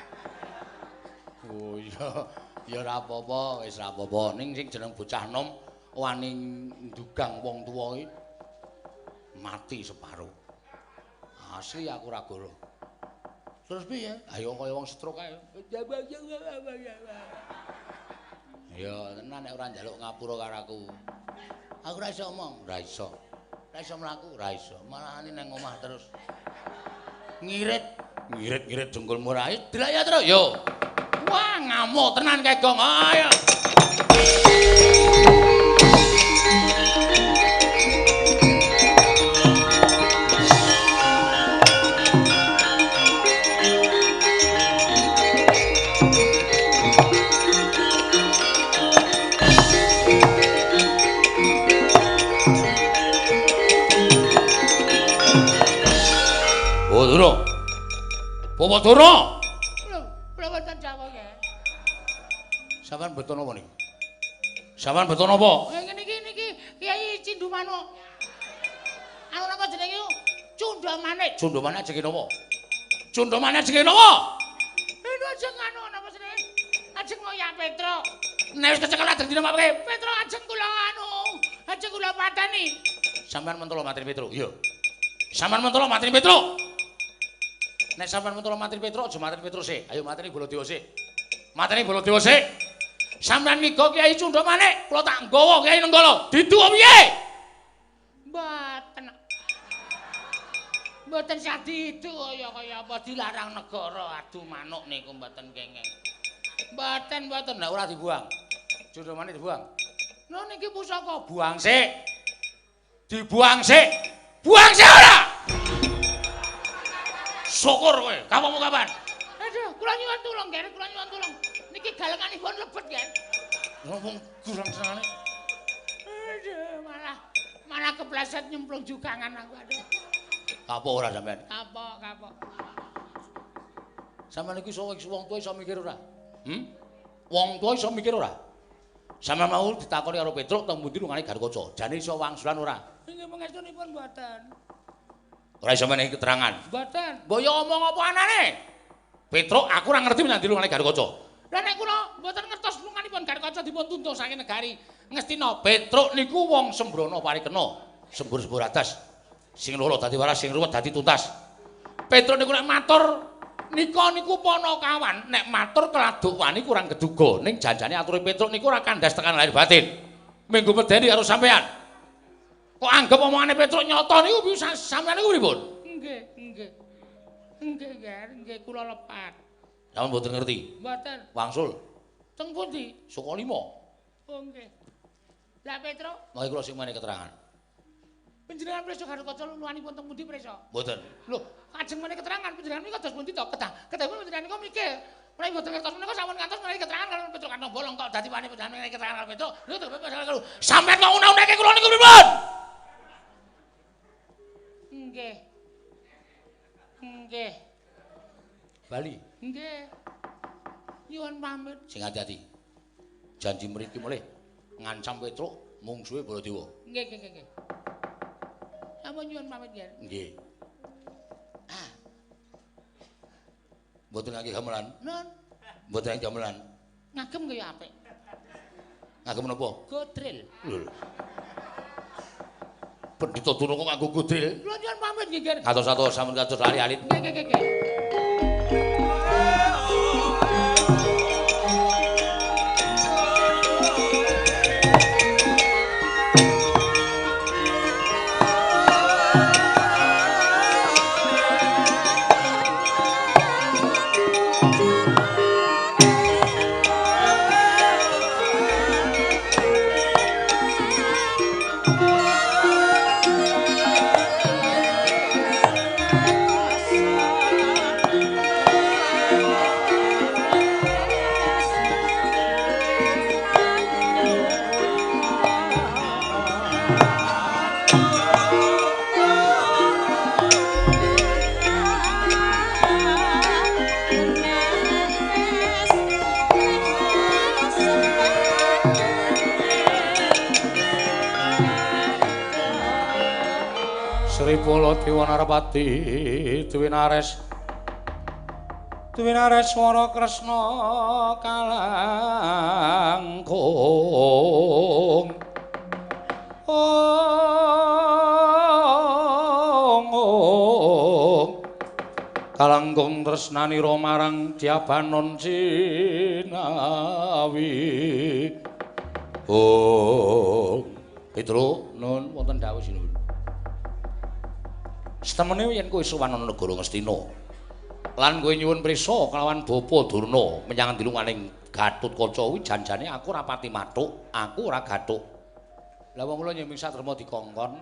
Oh iya. Ya ora apa-apa, wis ora apa-apa. Ning sing jeneng bocah nom wani ndugang wong tuwa iki mati separo. Asli aku ora goro. Terus piye? Ayo kaya wong stroke ae. Ya tenan nek ora njaluk ngapura karo aku. Aku ora iso omong, ora iso. Ora iso mlaku, ora iso. Malahane nang omah terus. Ngirit jengkulmu ra delaya terus yo. Wah, ngamuk tenan kae Gong. Ayo. Bodoro. Popodoro. Kula boten Jawa nggih. Sampeyan beton apa niki? Sampeyan beton apa? Niki Kiai Cindu Manuk. Anu napa jenenge ku? Cundha Manik. Cundha Manik jenenge napa? Cundha Manik jenenge napa? Lho ajeng anu napa jenenge? Ajeng ngoyak Petro. Nek wis kecekel ajeng dina apa? Petro ajeng kula anu, ajeng kula pateni. Sampeyan mentolo materi Petro. Iya. Sampeyan mentolo materi Petro. Nek sampeyan mentolo materi Petro, aja materi Petro sik. Ayo materi Baladewa sik. Materi Baladewa sik. Sampeyan niga Kiai Cundha Manik, kula tak nggawa Kiai Nenggala. Didu piye? Mboten sadi itu kaya apa dilarang negara adu manuk niku mboten kenging. Mboten. Nek ora dibuang. Cundha Manik dibuang. Lho niki pusaka Buang sik. Dibuang sik. Buang sik ora? Syukur kowe. Kapamu kapan? Aduh, kula nyuwun tulung, Ger, kula nyuwun tulung. Niki galenganipun lebet, Ger. Ngomong kurang senane. Aduh, malah kepleset nyemplung jugangan aku, aduh. Kapok ora sampean? Kapok. Sampeyan iki wong tuwa iso mikir ora? Wong tuwa iso mikir ora? Sampeyan mau ditakoni karo Petruk teng pundi lungane Garkaca. Jane iso wangsulan ora? Nggih pangestunipun mboten. Ora iso menehi keterangan. Mboten. Mbok yo omong apa anane? Petruk aku ora ngerti menyang lungane Garkaca. Lah nek kula mboten ngertos lunganipun Garkaca dipun tuntung saking negari Ngastina. Petruk niku wong sembrono parikena, sembur-sembur adas. Sing loro dadi waras, sing ruwet dadi tuntas. Petruk niku nek matur nika niku Panakawan, nek matur keladuk wani kurang keduga. Ning janjane ature Petruk niku ora kandhas tekan lahir batin. Minggu medeni karo sampean. Kok anggap omongane Petruk nyata niku bisa sampean niku pripun? Nggih. Nggih, Ger, nggih kula lepat. Sampeyan mboten ngerti. Mboten. Wangsul. Teng pundi? Suka 5. Oh nggih. Lah Petruk, Mau kula sing menehi keterangan. panjenengan prisa Garkaca luwanipun teng pundi prisa? Mboten. Lho, ajeng menehi keterangan panjenengan menika dos pundi to? Kedahipun panjenengan niku mikir. Mulai mboten ngertos menika sampun ngantos menehi keterangan karo Petruk Kantong Bolong kok dadi wani panjenengan menehi keterangan karo Petruk. Lho to karo sampeyan kok una-unake kula niku pripun? Nggih. Bali. Nggih. Nyuwun pamit. Sing hati-hati. Janji mriki mulih ngancam Petruk mungsuhe Baladewa. Nggih. Sampun nyuwun pamit, Ger. Nggih. Mboten ngangge gamelan. Nun, Mboten ngangge gamelan. ngagem kaya apik. Ngangge menapa? Godril. Lho. Pendhita Durna kok nganggo godril. Kula nyuwun pamit nggih, Ger. Kados-kados sampun kados ali-alit. Nggih. Sri Baladewa Narpati Dwinares Wara Kresna kalangkung kalangkung tresnanira marang Diabanon Cinawi. Oh, Petro, nun wonten dawuh sinuwun. Setemene yen kowe sowan ana negara Ngastina lan kowe nyuwun prisa kelawan Bapa Durna menyang dilunganing Gatotkaca kuwi janjane aku ora pati mathuk, aku ora gathuk. Lah wong kula nyeming satrema dikongkon.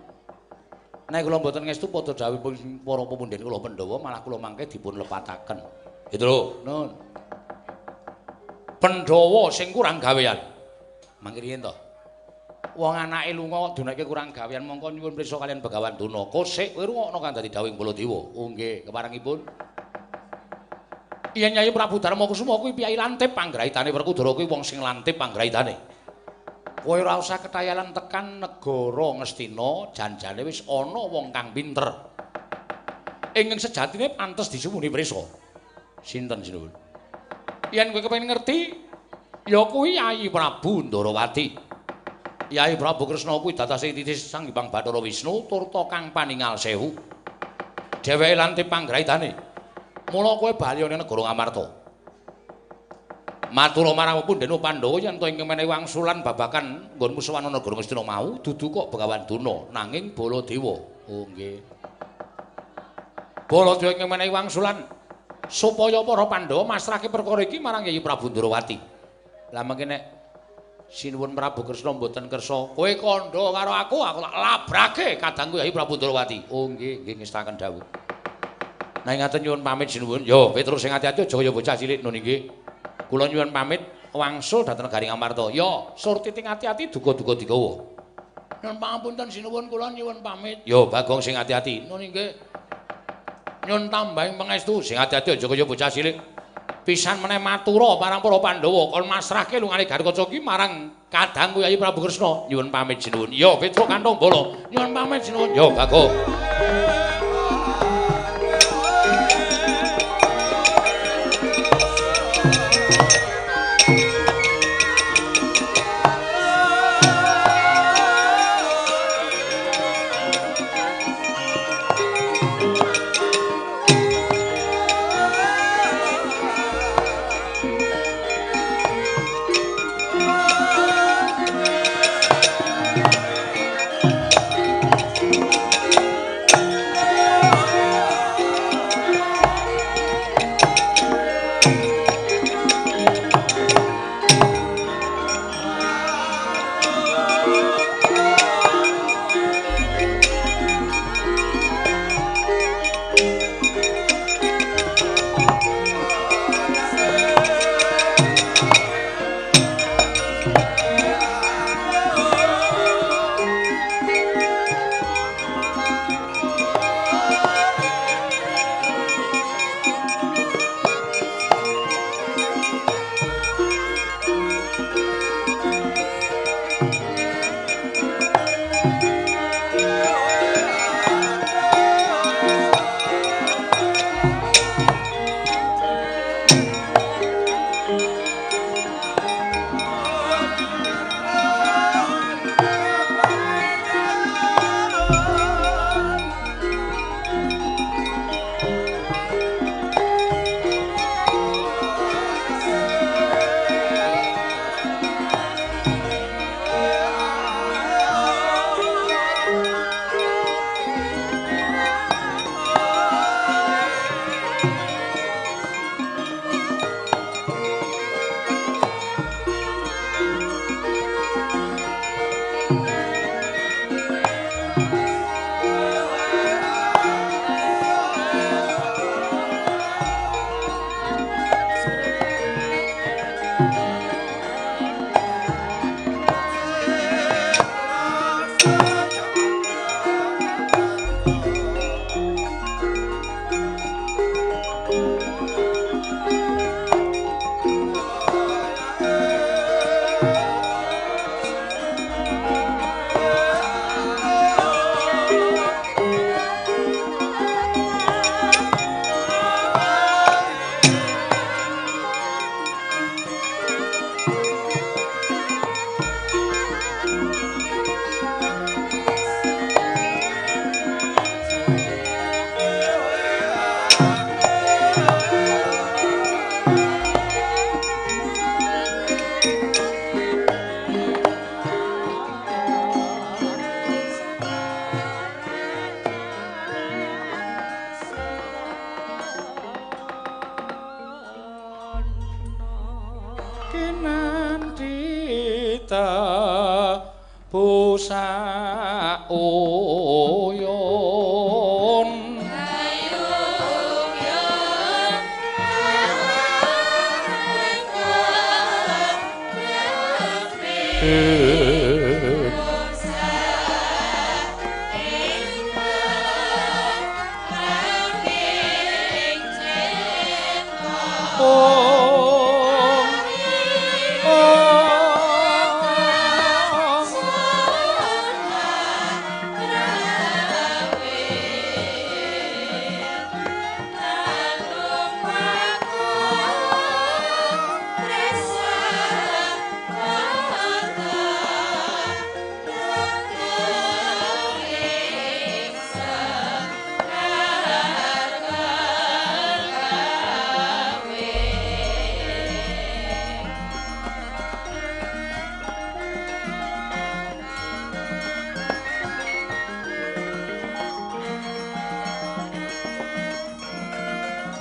Nek kula mboten ngestu padha dawuhipun para pepundhen kula Pandhawa malah kula mangke dipun lepataken. Gitu lho, nun. Pandhawa sing kurang gawean. Mangke riyen to. Wong anake lunga dunake kurang gawean mongko nyuwun prisa kalian Begawan Duna. Kosik kowe rungokno kan dadi dawuhing Baladewa. Oh nggih, keparengipun. Yen Nyai Prabu Darmakusuma kuwi piyai lantip panggraitane Werkudara kuwi wong sing lantip panggraitane. Kowe ora usah ketayalan tekan negara Ngastina, janjane wis ana wong kang pinter. Ingkang sejatine pantes disuwuni prisa. Sinten sinuwun? Yen kowe kepengin ngerti, ya kuwi Nyai Prabu Ndarawati. Nyai Prabu Kresna kuwi dadase titis Sang Hyang Bathara Wisnu turta kang paningal sewu. Dheweke lantip panggraitane. Mula kowe bali ana negara Ngamarta. Matur marang Pundhen Pandhawa yen to ingkang menehi wangsulan babagan nggonmu sowan negara Ngastina mau dudu kok Begawan Duna nanging Baladewa. Oh nggih. Baladewa ingkang menehi wangsulan supaya para Pandhawa masrahke perkara iki marang Nyai Prabu Ndarawati. Lah mengke nek sinuwun Prabu Kresna mboten kersa kowe kandha karo aku tak labrake kadangku Nyai Prabu Ndarawati. Oh nggih, nggih ngestaken dawuh. Nah ngaten nyuwun pamit sinuwun. Yo Petrus sing ati-ati aja kaya bocah cilik nun nggih. Kula nyuwun pamit wangsul dhateng negari Ngamarta. Yo Surtiting ati-ati duka-duka digawa. Nyuwun pangapunten sinuwun kula nyuwun pamit. Yo Bagong sing ati-ati nun nggih. Nyuwun tambahing pangestu sing ati-ati aja kaya bocah cilik. Pisan meneh matura marang para Pandhawa kon masrahke lungane Gatotkaca iki marang kadangku Kyai Prabu Kresna. Nyuwun pamit sinuwun. Yo Petrus Kantong Bala. Nyuwun pamit sinuwun. Yo Bagong. kinandita busa uyun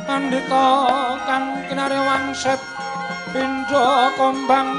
Andika kang kinare wangsit pindha kombang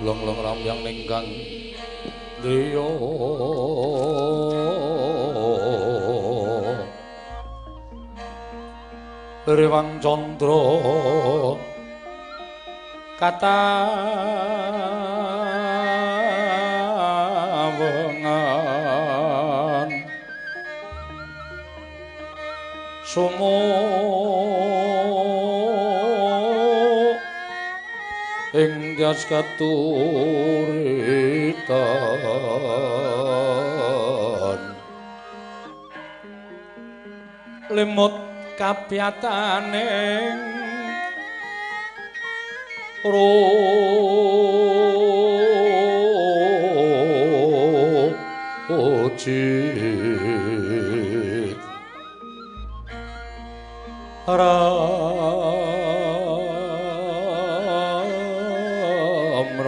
long-long ramyang ningkang driya Rewang Candra katawengan ing tias katuritan lemut kapiyataning rojit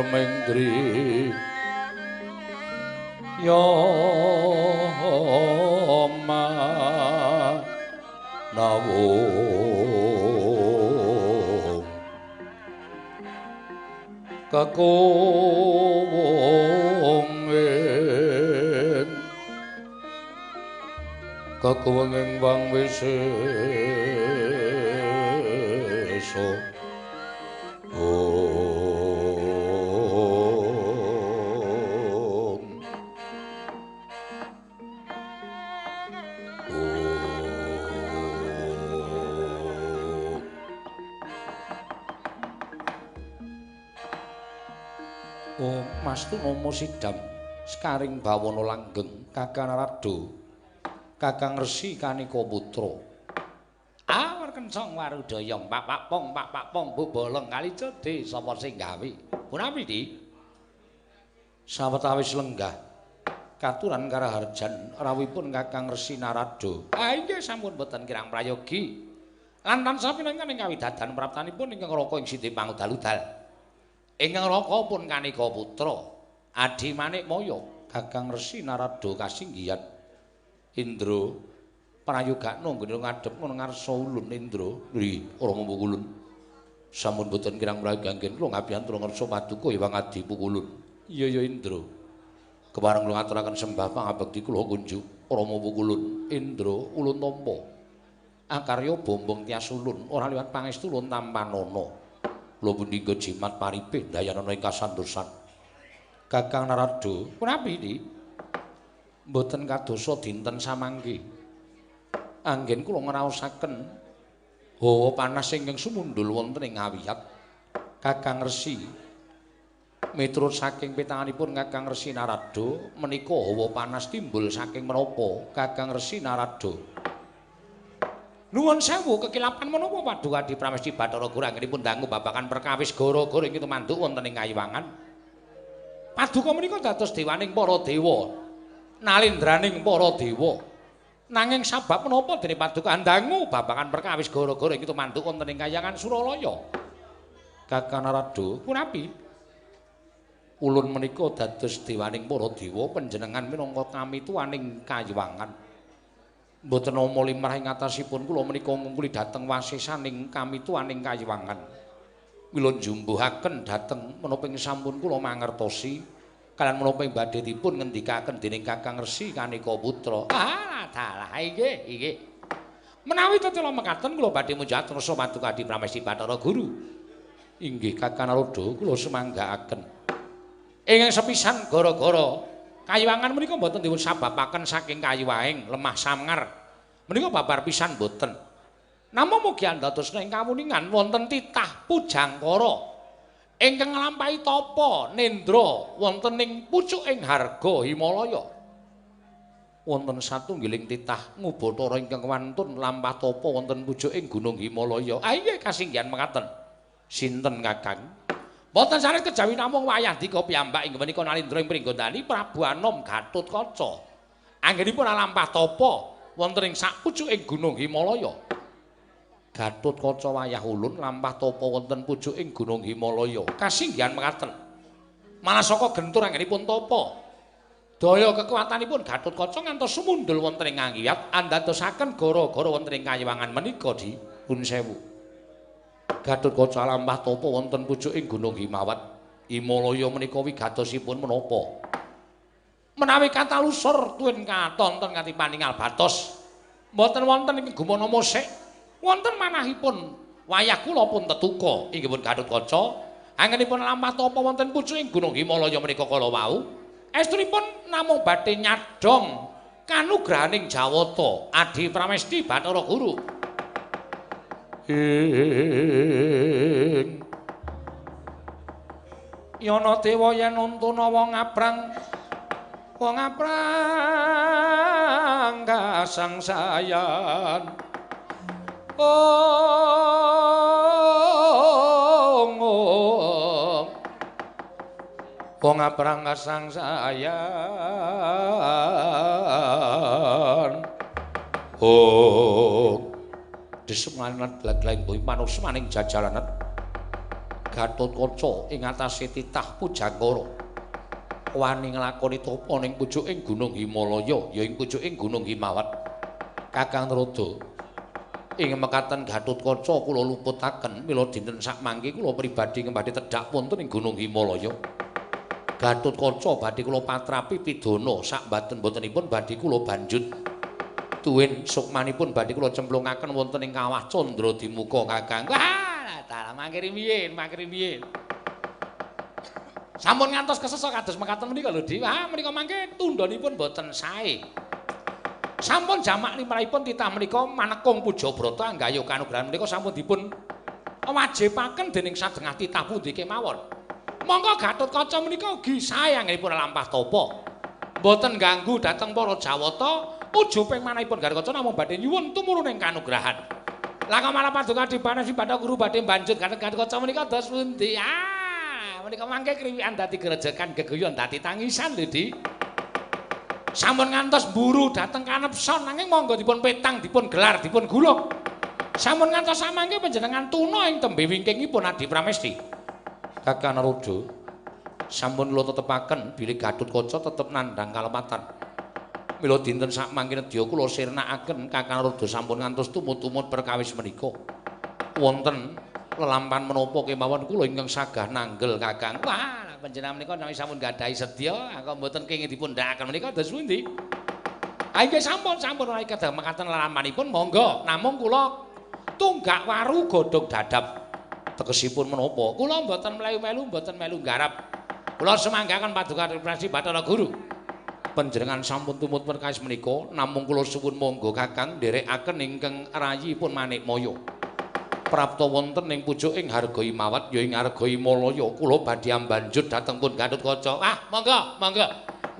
Mendri Yoma Nawo kekuwunging kekuwunging wang wisesa Mastu Nomo Sidam Sekaring Bawana Langgeng Kakang Narada Kakang Resi Kanika Putra Awar kencang warudaya pak pong bu bolong kali cedhe sapa sing gawe punapi di sawetawis lenggah katuran karaharjan rawuhipun Kakang Resi Narada inggih sampun boten kirang prayogi lan tansah pinangan ing kawidadan praptanipun ingkang raka ing sindhe pangudal-udal ingkang raka pun Kanika Putra Adi Manikmaya Kakang Resi Narada kasinggihan Indra prayogakna nggone ngadhep ngono ngarsa ulun Indra nggih ora mumpu kulun sampun boten kirang prayogi kula ngabiyantu ngarsa paduka Hyang Adi Pukulun iya Indra kepareng kula ngaturaken sembah pangabekti kula kunjuk ora mumpu kulun Indra ulun tampa akarya bombong tias ulun ora liwat pangestu ulun tampanana kula pundi nggo jimat paripih dayanana ing kasantosan Kakang Narada punapi iki mboten kadosa dinten samangke anggen kula ngraosaken hawa panas ingkang sumundul wonten ing ngawiyat Kakang Resi miturut saking pitanganipun Kakang Resi Narada menika hawa panas timbul saking menapa Kakang Resi Narada nuwun sewu kekilapan menapa Paduka Adi Pramesti Bathara Guru anggenipun dangu babagan perkawis gara-gara ing mantuk wonten ing Kayiwangan Paduka menika dados dewaning para dewa nalindraning para dewa nanging sabab menapa dene Paduka dangu babagan perkawis gara-gara ing mantuk wonten ing Kayangan Suralaya Kakang Narada punapi ulun menika dados dewaning para dewa panjenengan minangka kamituwaning Kayiwangan mboten nama limrah ing atasipun kula menika ngungkuli dhateng wasesaning kamituwaning Kayiwangan. Mila njumbuhaken dhateng menapa ing sampun kula mangertosi kalian menapa ing badhe dipun ngendikaken dening Kakang Resi Kanika Putra. Dalah inggih. Menawi tetela mekaten kula badhe munjat rasa Paduka Adi Pramesti Bathara Guru. Inggih Kakang Narada kula semanggaaken. Ingkang sepisan gara-gara Kayiwangan menika mboten dipun sababaken saking kayu waing lemah samar. Menika babar pisan mboten. Namung mugi andhadosna ing kawuningan wonten titah pujangkara ingkang nglampahi tapa nendra wonten ing pucuking harga Himalaya. Wonten satunggiling titah ngubathara ingkang wantun lampah tapa wonten pucuking Gunung Himalaya. Inggih kasinggihan mekaten. Sinten Kakang? Boten sanes kejawi namung wayah dika piyambak inggih menika Nalindra ing Pringgondani Prabu Anom Gatotkaca. Anggenipun lampah tapa wonten ing sapucuking Gunung Himalaya. Gatotkaca wayah ulun lampah tapa wonten pucuking Gunung Himalaya. Kasinggihan mekaten. Malah saka gentur anggenipun tapa. Daya kekuatanipun Gatotkaca ngantos sumundul wonten ing ngangiyat andadosaken gara-gara wonten ing Kayiwangan menika dipun sewu. Gatotkaca lampah tapa wonten pucuking Gunung Himawat. Himalaya menika wigatosipun menapa? Menawi katalusur tuwin katonton kanthi paningal batos. Mboten wonten ing gumana musik. Wonten manahipun wayah kula pun tetuka inggih pun Gatotkaca. Anggenipun lampah tapa wonten pucuking Gunung Himalaya menika kala wau. Estunipun namung badhe nyadhong kanugrahaning Jawata Adi Pramesti Bathara Guru. Yana dewa yen untuna wong abrang kasangsayan wong abrang kasangsayan Desemlanat glaglaing boy manusmaning jajalanet Gatotkaca ing atase titah pujangkara wani nglakoni tapa ning pucuking Gunung Himalaya ya ing pucuking Gunung Himawat. Kakang Narada Ing mekaten Gatotkaca kula luputaken mila dinten sak mangke kula pribadi kembali tedhak wonten ing Gunung Himalaya. Gatotkaca badhe kula patrapi pidana sak mboten-mbotenipun badhe kula banjut tuwin sukmanipun badhe kula cemplungaken wonten ing kawah Candradimuka Kakang. Wah, dalah mangke riyen. Sampun ngantos kesesa kados mekaten menika lho, Di. Wah, menika mangke tundhanipun boten sae. Sampun jamak limrahipun titah menika manekung Pujabrata anggaya kanugrahan menika sampun dipun wajibaken dening sadengah titah pundi kemawon. Monggo Gatotkaca menika ugi sae anggenipun lampah tapa. Mboten ganggu dhateng para Jawata, ujuping manahipun Gatotkaca namung badhe nyuwun tumurun ing kanugrahan. Lah kok malah paduka dibane si Bathara Guru badhe banjut Gatotkaca menika dos pundi? Menika mangke kriwikan dadi grejekan geguyon dadi tangisan lho, Di. Sampun ngantos mburu dhateng kanepson nanging monggo dipun petang, dipun gelar, dipun gulung. Sampun ngantos samangke panjenengan tuna ing tembe wingkingipun Adi Pramesti. Kakang Naroda, sampun kula tetepaken bilih Gatotkaca tetep nandhang kalepatan. Mila dinten sak mangke nedya kula sirnakaken Kakang Naroda sampun ngantos tumut-tumut perkawis menika. Wonten lelampahan menapa kemawon kula ingkang sagah nanggel Kakang. Wah, panjenengan menika nami sampun gadahi sedya, kok mboten kenging dipun ndhakaken menika dos pundi? Nggih sampun menawi kedah mekaten lalampanipun monggo. Namung kula tunggak waru godhog dadap. Tegesipun menapa? Kula mboten melu-melu, mboten melu nggarap. Kula semanggaken paduka Presi Bathara Guru. Panjenengan sampun tumut perkawis menika, namung kula suwun monggo Kakang nderekaken ingkang rayipun Manikmaya. Prapta wonten ing pucuking Harga Himawat ya ing Harga Himalaya kula badhe ambanjut dhateng pun Gatotkaca. Monggo.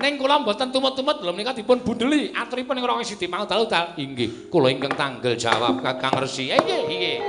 Ning kula mboten tumut-tumut lho menika dipun bundheli aturipun ing Rangga Sidi mau dalu-dal. Inggih, kula ingkang tanggel jawab Kakang Resi. Nggih.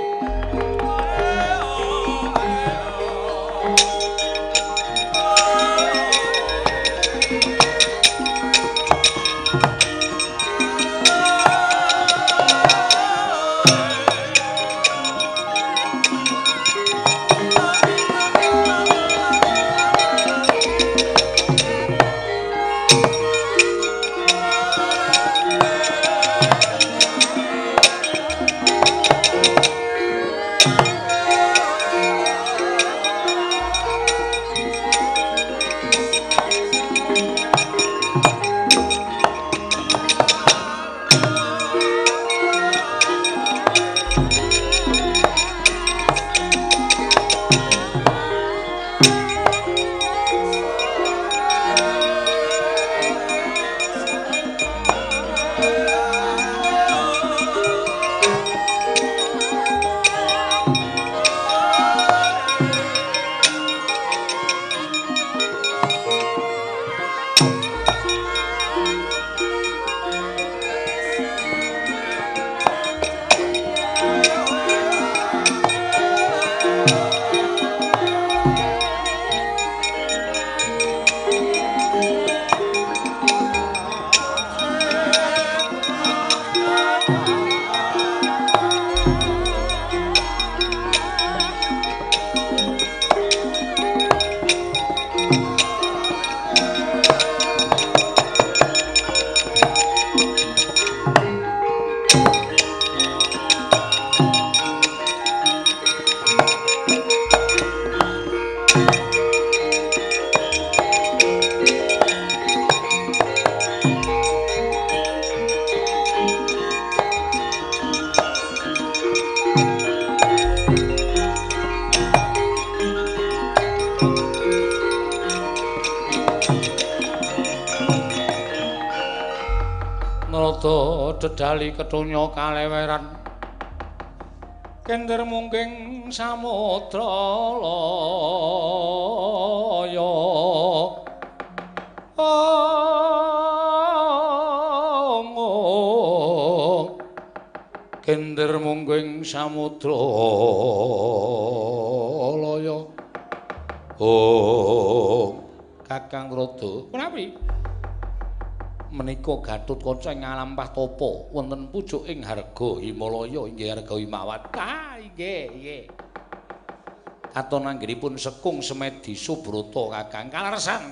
Dedali ketunya kaleweran kender mungking samudra laya kender mungking samudra laya Kakang Rada menawi menika Gatotkaca ing ngalampah tapa wonten pucuking Harga Himalaya inggih Harga Himawat. Inggih. Katon anggenipun sekung Semedi Subrata Kakang kalersan.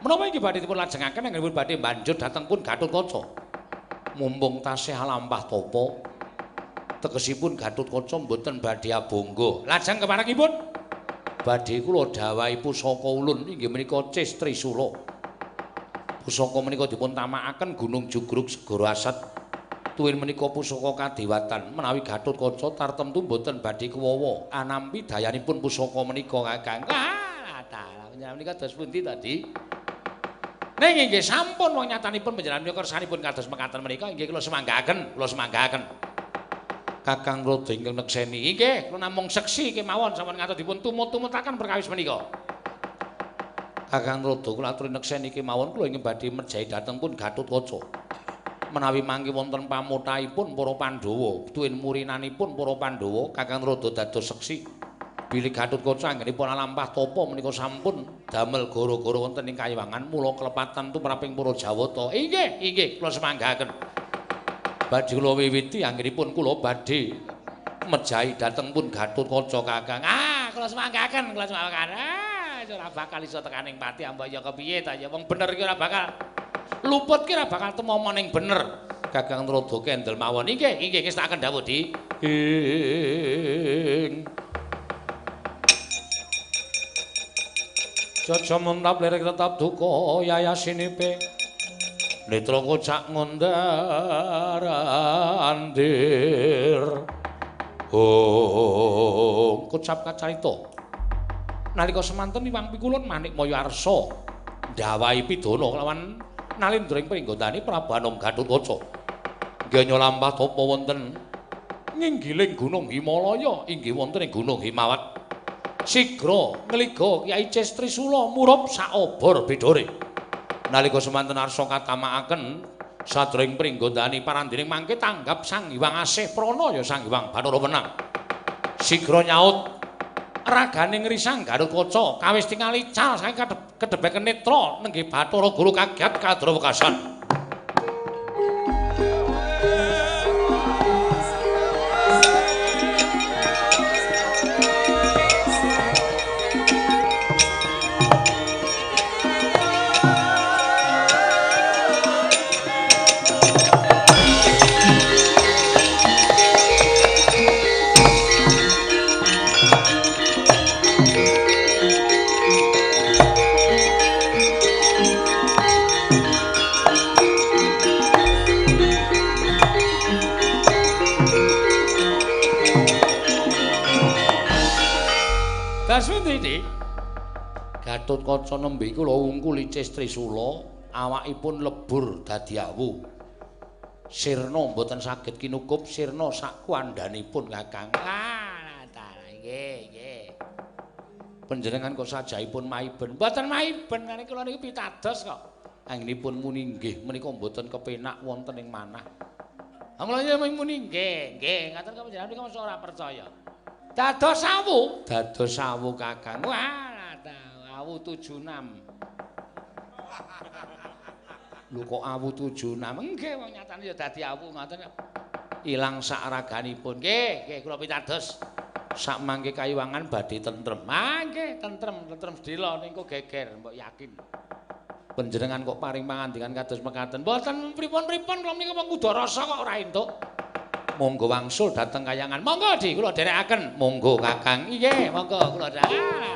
Menapa inggih badhe dipun lajengaken anggenipun badhe banjur dhateng pun Gatotkaca. Mumpung tasih alampah tapa tegesipun Gatotkaca mboten badhe abangga. Lajeng keparingipun Badhe kula dawahi pusaka ulun inggih menika Cis Trisula. Pusaka menika dipun tamakaken Gunung Jugruk Segara Asat. Tuwin menika pusaka kadewatan menawi Gatotkaca tartemtu mboten badhe kuwawa anampi dayanipun pusaka menika Kakang. Dalah menika dos pundi tadi? Ning inggih sampun wong nyatanipun panjenengan kersanipun kados mekaten menika inggih kula semanggaken, Kakang Rada ingkang nekseni. Inggih, kula namung seksi kemawon sampun ngatos dipun tumut-tumutaken perkawis menika. Kakang Rada kula aturi nekseni kemawon kula ingkang badhe mejahi dhateng pun Gatotkaca. Menawi mangke wonten pamuthaipun para Pandhawa, tuwin murinanipun para Pandhawa, Kakang Rada dados seksi bilih Gatotkaca anggenipun lampah tapa menika sampun damel gara-gara wonten ing kayiwangan mula kelepatan tumraping para Jawata. Inggih, kula semanggaken. Badhe kula wiwiti anggenipun kula badhe mejahi dhateng pun Gatotkaca Kakang. Kula semanggaken. Ora bakal iso tekaning pati ambaya kepiye ta ya wong bener iki ora bakal luput ki ora bakal temama ning bener. Kakang Rada kendel mawon. Inggih, kestaken dawuh Di. Jaja mentap lirik tetap duka yayasinipe netra kocak ngondarandir kocap kacarita nalika semanten Iwang Pikulun Manik Maya Arsa ndawahi pidana kelawan Nalendra ing pringgondani Prabu Anom Gatotkaca nggih lampah tapa wonten nginggiling Gunung Himalaya inggih wonten ing Gunung Himawat sigra ngliga Kyai Cis Trisula murup sak obor bedhore nalika semanten arsa katamakaken sadring pringgondani parandining mangke tanggap Sang Hyang Asih Prana ya Sang Hyang Bathara Wenang sigra nyaut ragane ngrisang Gatotkaca kawis tingali cal saking kedhebeken netra nenggih Bathara Guru kagiat kadrawekasan. Gatotkaca nembe kula ungkuli Cis Trisula awakipun lebur dadi awu. Sirna mboten saged kinukup sirna sak kuandhanipun Kakang. Nggih. Panjenengan kok sajaipun maiben. Mboten maiben niki kula niki pitados kok. Anggenipun muni nggih menika mboten kepenak wonten ing manah. Mula yen muni nggih, ngaten kok panjenengan menika mesti ora percaya. Dados sawu Kakang. Awu 76. Lho kok awu 76? Nggih, wong nyatane ya dadi awu ngoten. Ilang sak raganipun. Nggih, kula pitados. Sak mangke kayiwangan badhe tentrem. Nggih, tentrem sedhela niku geger, mbok yakin. Panjenengan kok paring pangandikan kados mekaten. Mboten pripun-pripun kula menika wong Kudarasa kok ora entuk. Monggo wangsul dhateng kayangan. Monggo Di, kula dherekaken. Monggo Kakang. Nggih, monggo kula dherekaken.